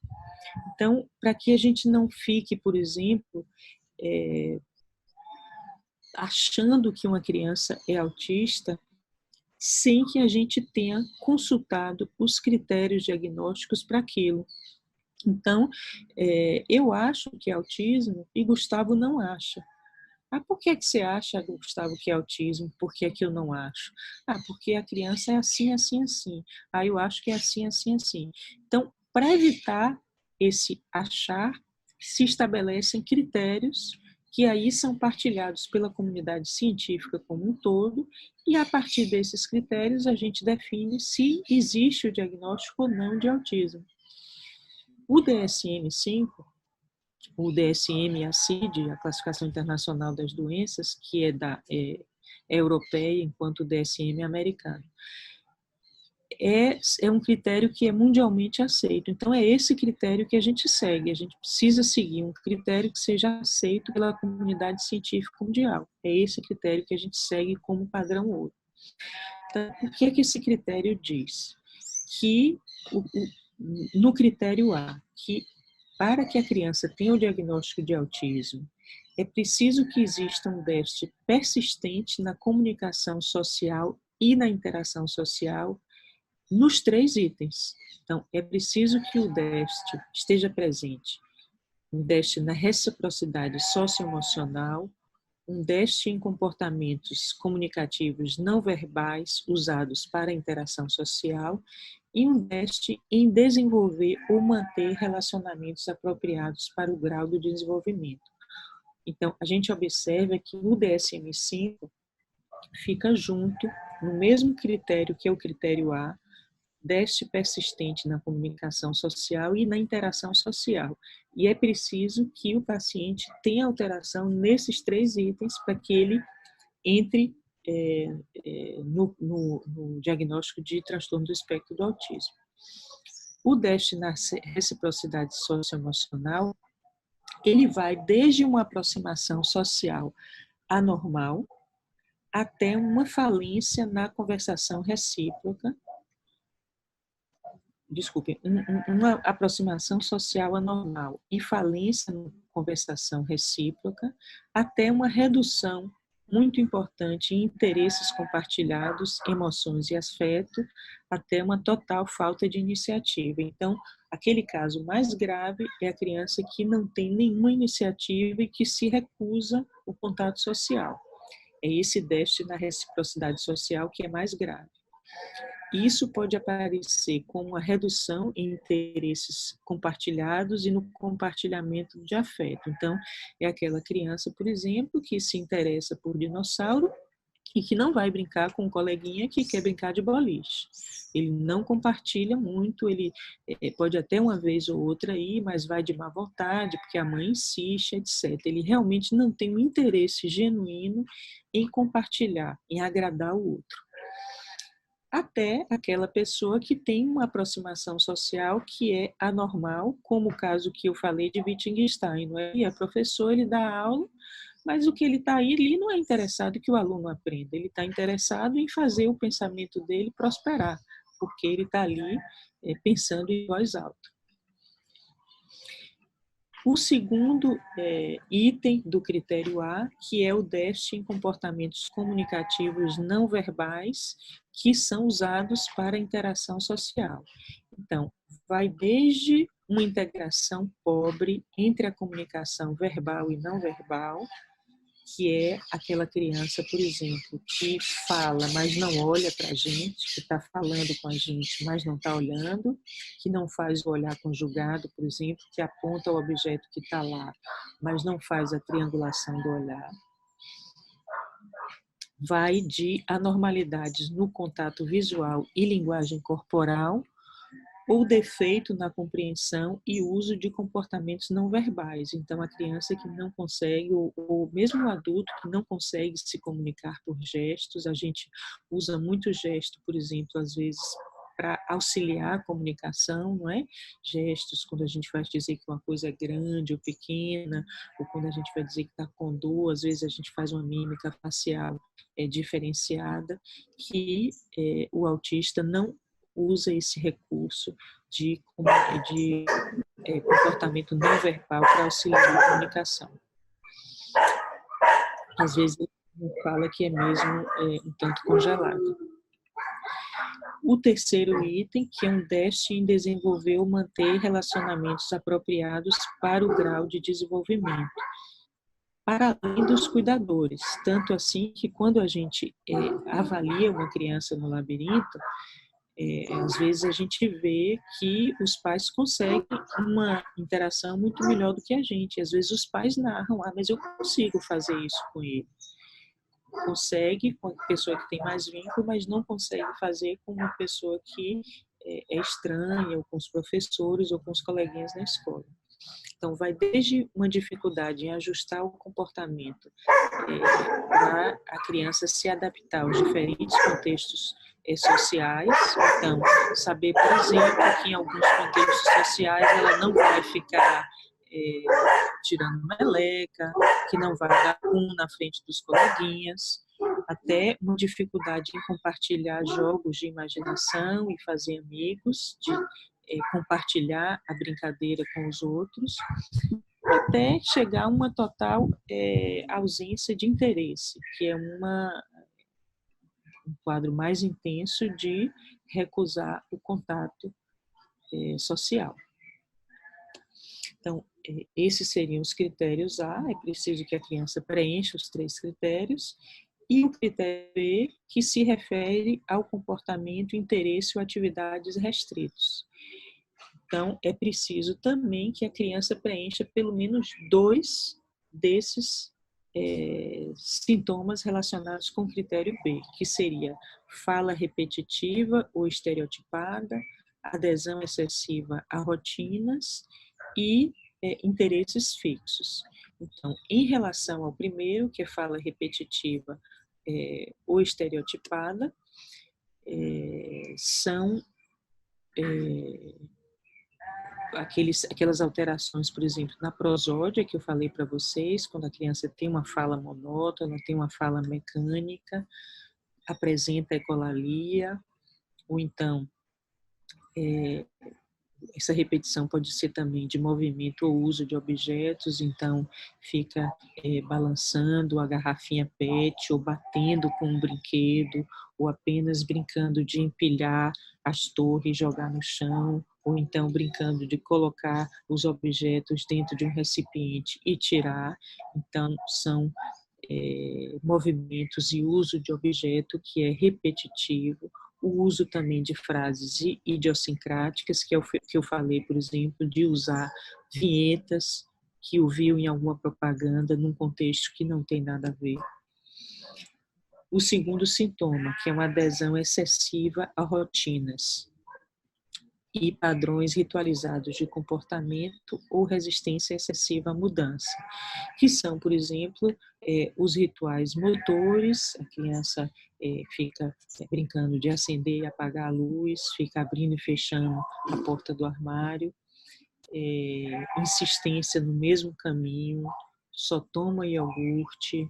Então, para que a gente não fique, por exemplo, achando que uma criança é autista sem que a gente tenha consultado os critérios diagnósticos para aquilo. Então, eu acho que é autismo e Gustavo não acha. Ah, por que você acha, Gustavo, que é autismo? Por que eu não acho? Ah, porque a criança é assim, assim, assim. Ah, eu acho que é assim, assim, assim. Então, para evitar esse achar, se estabelecem critérios que aí são partilhados pela comunidade científica como um todo, e a partir desses critérios a gente define se existe o diagnóstico ou não de autismo. O DSM-5, o DSM e a CID, a Classificação Internacional das Doenças, que é europeia, enquanto o DSM é americano, é um critério que é mundialmente aceito. Então, é esse critério que a gente segue. A gente precisa seguir um critério que seja aceito pela comunidade científica mundial. É esse critério que a gente segue como padrão ouro. Então, o que esse critério diz? Que, no critério A, que para que a criança tenha o diagnóstico de autismo, é preciso que exista um déficit persistente na comunicação social e na interação social nos 3 itens. Então, é preciso que o déficit esteja presente, um déficit na reciprocidade socioemocional, um déficit em comportamentos comunicativos não verbais usados para a interação social e um déficit em desenvolver ou manter relacionamentos apropriados para o grau do desenvolvimento. Então, a gente observa que o DSM-5 fica junto, no mesmo critério que é o critério A, déficit persistente na comunicação social e na interação social. E é preciso que o paciente tenha alteração nesses 3 itens para que ele entre no diagnóstico de transtorno do espectro do autismo. O déficit na reciprocidade socioemocional, ele vai desde uma aproximação social anormal até uma falência na conversação recíproca, uma aproximação social anormal e falência na conversação recíproca, até uma redução muito importante em interesses compartilhados, emoções e afeto, até uma total falta de iniciativa. Então, aquele caso mais grave é a criança que não tem nenhuma iniciativa e que se recusa o contato social. É esse déficit na reciprocidade social que é mais grave. Isso pode aparecer como uma redução em interesses compartilhados e no compartilhamento de afeto. Então, é aquela criança, por exemplo, que se interessa por dinossauro e que não vai brincar com um coleguinha que quer brincar de boliche. Ele não compartilha muito, ele pode até uma vez ou outra ir, mas vai de má vontade, porque a mãe insiste, etc. Ele realmente não tem um interesse genuíno em compartilhar, em agradar o outro. Até aquela pessoa que tem uma aproximação social que é anormal, como o caso que eu falei de Wittgenstein, não é? E é professor, ele dá aula, mas o que ele está aí, ele não é interessado que o aluno aprenda, ele está interessado em fazer o pensamento dele prosperar, porque ele está ali pensando em voz alta. O segundo item do critério A, que é o déficit em comportamentos comunicativos não verbais, que são usados para a interação social. Então, vai desde uma integração pobre entre a comunicação verbal e não verbal, que é aquela criança, por exemplo, que fala, mas não olha para a gente, que está falando com a gente, mas não está olhando, que não faz o olhar conjugado, por exemplo, que aponta o objeto que está lá, mas não faz a triangulação do olhar. Vai de anormalidades no contato visual e linguagem corporal, ou defeito na compreensão e uso de comportamentos não verbais. Então, a criança que não consegue, ou mesmo o adulto que não consegue se comunicar por gestos, a gente usa muito gesto, por exemplo, às vezes para auxiliar a comunicação, não é? Gestos, quando a gente vai dizer que uma coisa é grande ou pequena, ou quando a gente vai dizer que está com dor, às vezes a gente faz uma mímica facial diferenciada, que o autista não usa esse recurso de comportamento não verbal para auxiliar a comunicação. Às vezes ele fala que é mesmo um tanto congelado. O terceiro item, que é um déficit em desenvolver ou manter relacionamentos apropriados para o grau de desenvolvimento, para além dos cuidadores. Tanto assim que quando a gente avalia uma criança no labirinto, às vezes a gente vê que os pais conseguem uma interação muito melhor do que a gente. Às vezes os pais narram, mas eu consigo fazer isso com ele. Consegue com a pessoa que tem mais vínculo, mas não consegue fazer com uma pessoa que é estranha, ou com os professores, ou com os coleguinhas na escola. Então, vai desde uma dificuldade em ajustar o comportamento para a criança se adaptar aos diferentes contextos sociais. Então, saber, por exemplo, que em alguns contextos sociais ela não vai ficar tirando meleca, que não vai dar na frente dos coleguinhas, até uma dificuldade em compartilhar jogos de imaginação e fazer amigos, de compartilhar a brincadeira com os outros, até chegar a uma total ausência de interesse, que é um quadro mais intenso de recusar o contato social. Então, esses seriam os critérios A, é preciso que a criança preencha os 3 critérios, e o critério B, que se refere ao comportamento, interesse ou atividades restritos. Então, é preciso também que a criança preencha pelo menos 2 desses sintomas relacionados com o critério B, que seria fala repetitiva ou estereotipada, adesão excessiva a rotinas e interesses fixos. Então, em relação ao primeiro, que é fala repetitiva ou estereotipada, são aquelas alterações, por exemplo, na prosódia que eu falei para vocês, quando a criança tem uma fala monótona, tem uma fala mecânica, apresenta ecolalia, ou então essa repetição pode ser também de movimento ou uso de objetos, então fica balançando a garrafinha PET, ou batendo com um brinquedo, ou apenas brincando de empilhar as torres e jogar no chão, ou então brincando de colocar os objetos dentro de um recipiente e tirar. Então, são movimentos e uso de objeto que é repetitivo, o uso também de frases idiosincráticas, que eu falei, por exemplo, de usar vinhetas que ouviu em alguma propaganda num contexto que não tem nada a ver. O segundo sintoma, que é uma adesão excessiva a rotinas e padrões ritualizados de comportamento ou resistência excessiva à mudança, que são, por exemplo, os rituais motores. A criança fica brincando de acender e apagar a luz, fica abrindo e fechando a porta do armário, insistência no mesmo caminho, só toma iogurte,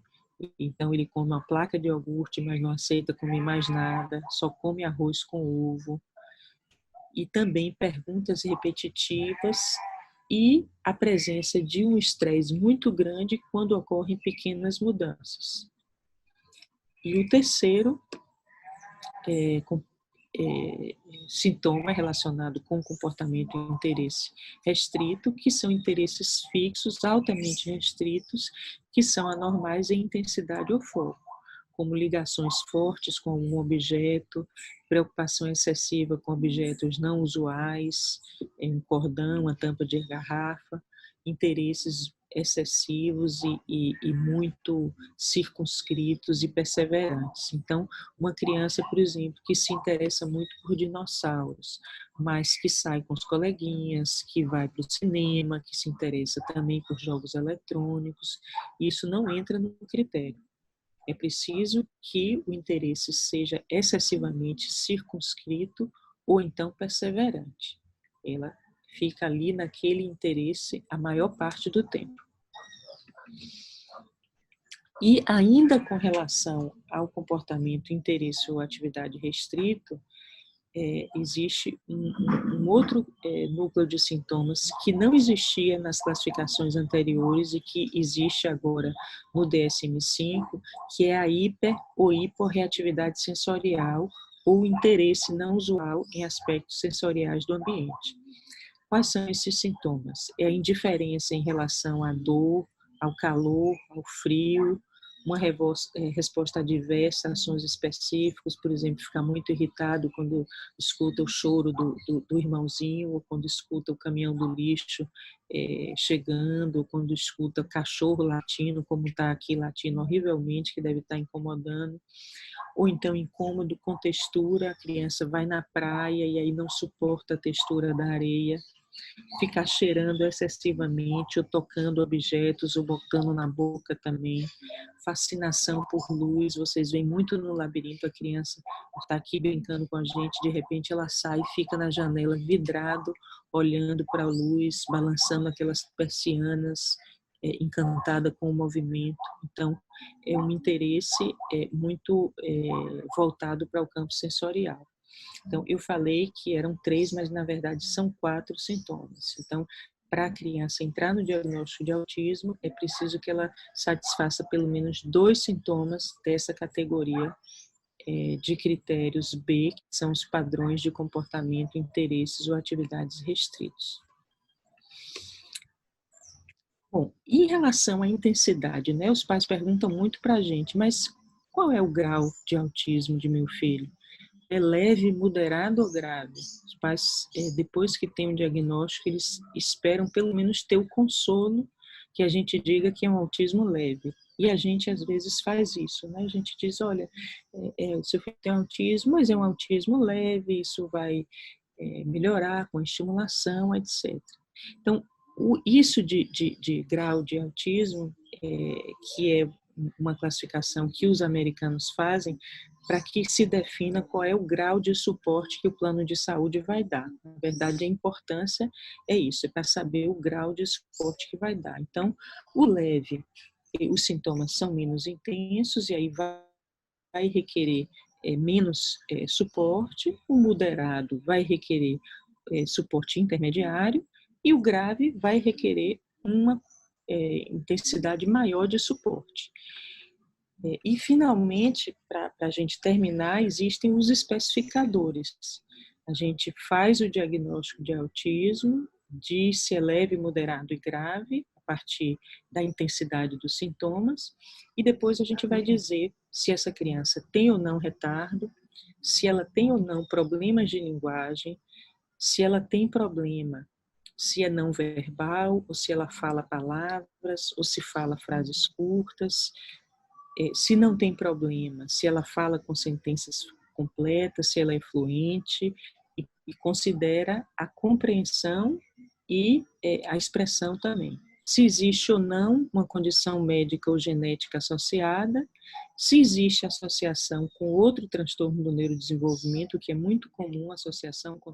então ele come uma placa de iogurte, mas não aceita comer mais nada, só come arroz com ovo, e também perguntas repetitivas e a presença de um estresse muito grande quando ocorrem pequenas mudanças. E o terceiro sintoma relacionado com o comportamento e interesse restrito, que são interesses fixos, altamente restritos, que são anormais em intensidade ou foco, como ligações fortes com algum objeto, preocupação excessiva com objetos não usuais, um cordão, a tampa de garrafa, interesses excessivos e muito circunscritos e perseverantes. Então, uma criança, por exemplo, que se interessa muito por dinossauros, mas que sai com os coleguinhas, que vai para o cinema, que se interessa também por jogos eletrônicos, isso não entra no critério. É preciso que o interesse seja excessivamente circunscrito ou então perseverante. Ela fica ali naquele interesse a maior parte do tempo. E ainda com relação ao comportamento, interesse ou atividade restrito, existe um outro núcleo de sintomas que não existia nas classificações anteriores e que existe agora no DSM-5, que é a hiper ou hiporreatividade sensorial ou interesse não usual em aspectos sensoriais do ambiente. Quais são esses sintomas? É a indiferença em relação à dor, ao calor, ao frio, uma resposta adversa a sons específicos, por exemplo, ficar muito irritado quando escuta o choro do irmãozinho, ou quando escuta o caminhão do lixo chegando, ou quando escuta o cachorro latindo, como está aqui latindo horrivelmente, que deve estar incomodando. Ou então incômodo com textura, a criança vai na praia e aí não suporta a textura da areia, ficar cheirando excessivamente, ou tocando objetos, ou botando na boca também. Fascinação por luz, vocês veem muito no labirinto, a criança está aqui brincando com a gente, de repente ela sai e fica na janela vidrado, olhando para a luz, balançando aquelas persianas, encantada com o movimento. Então, é um interesse muito voltado para o campo sensorial. Então, eu falei que eram 3, mas na verdade são 4 sintomas. Então, para a criança entrar no diagnóstico de autismo, é preciso que ela satisfaça pelo menos 2 sintomas dessa categoria de critérios B, que são os padrões de comportamento, interesses ou atividades restritos. Bom, em relação à intensidade, né, os pais perguntam muito para a gente, mas qual é o grau de autismo de meu filho? É leve, moderado ou grave? Os pais, depois que tem um diagnóstico, eles esperam pelo menos ter o consolo que a gente diga que é um autismo leve. E a gente, às vezes, faz isso, né? A gente diz, olha, o seu filho tem autismo, mas é um autismo leve, isso vai melhorar com estimulação, etc. Então, isso de grau de autismo, que é uma classificação que os americanos fazem para que se defina qual é o grau de suporte que o plano de saúde vai dar. Na verdade, a importância é isso, é para saber o grau de suporte que vai dar. Então, o leve, os sintomas são menos intensos e aí vai requerer menos suporte, o moderado vai requerer suporte intermediário e o grave vai requerer uma intensidade maior de suporte. E, finalmente, para a gente terminar, existem os especificadores. A gente faz o diagnóstico de autismo, diz se é leve, moderado e grave, a partir da intensidade dos sintomas, e depois a gente vai dizer se essa criança tem ou não retardo, se ela tem ou não problemas de linguagem, se ela tem problema, se é não verbal, ou se ela fala palavras, ou se fala frases curtas, se não tem problema, se ela fala com sentenças completas, se ela é fluente e considera a compreensão e a expressão também. Se existe ou não uma condição médica ou genética associada, se existe associação com outro transtorno do neurodesenvolvimento, que é muito comum, associação com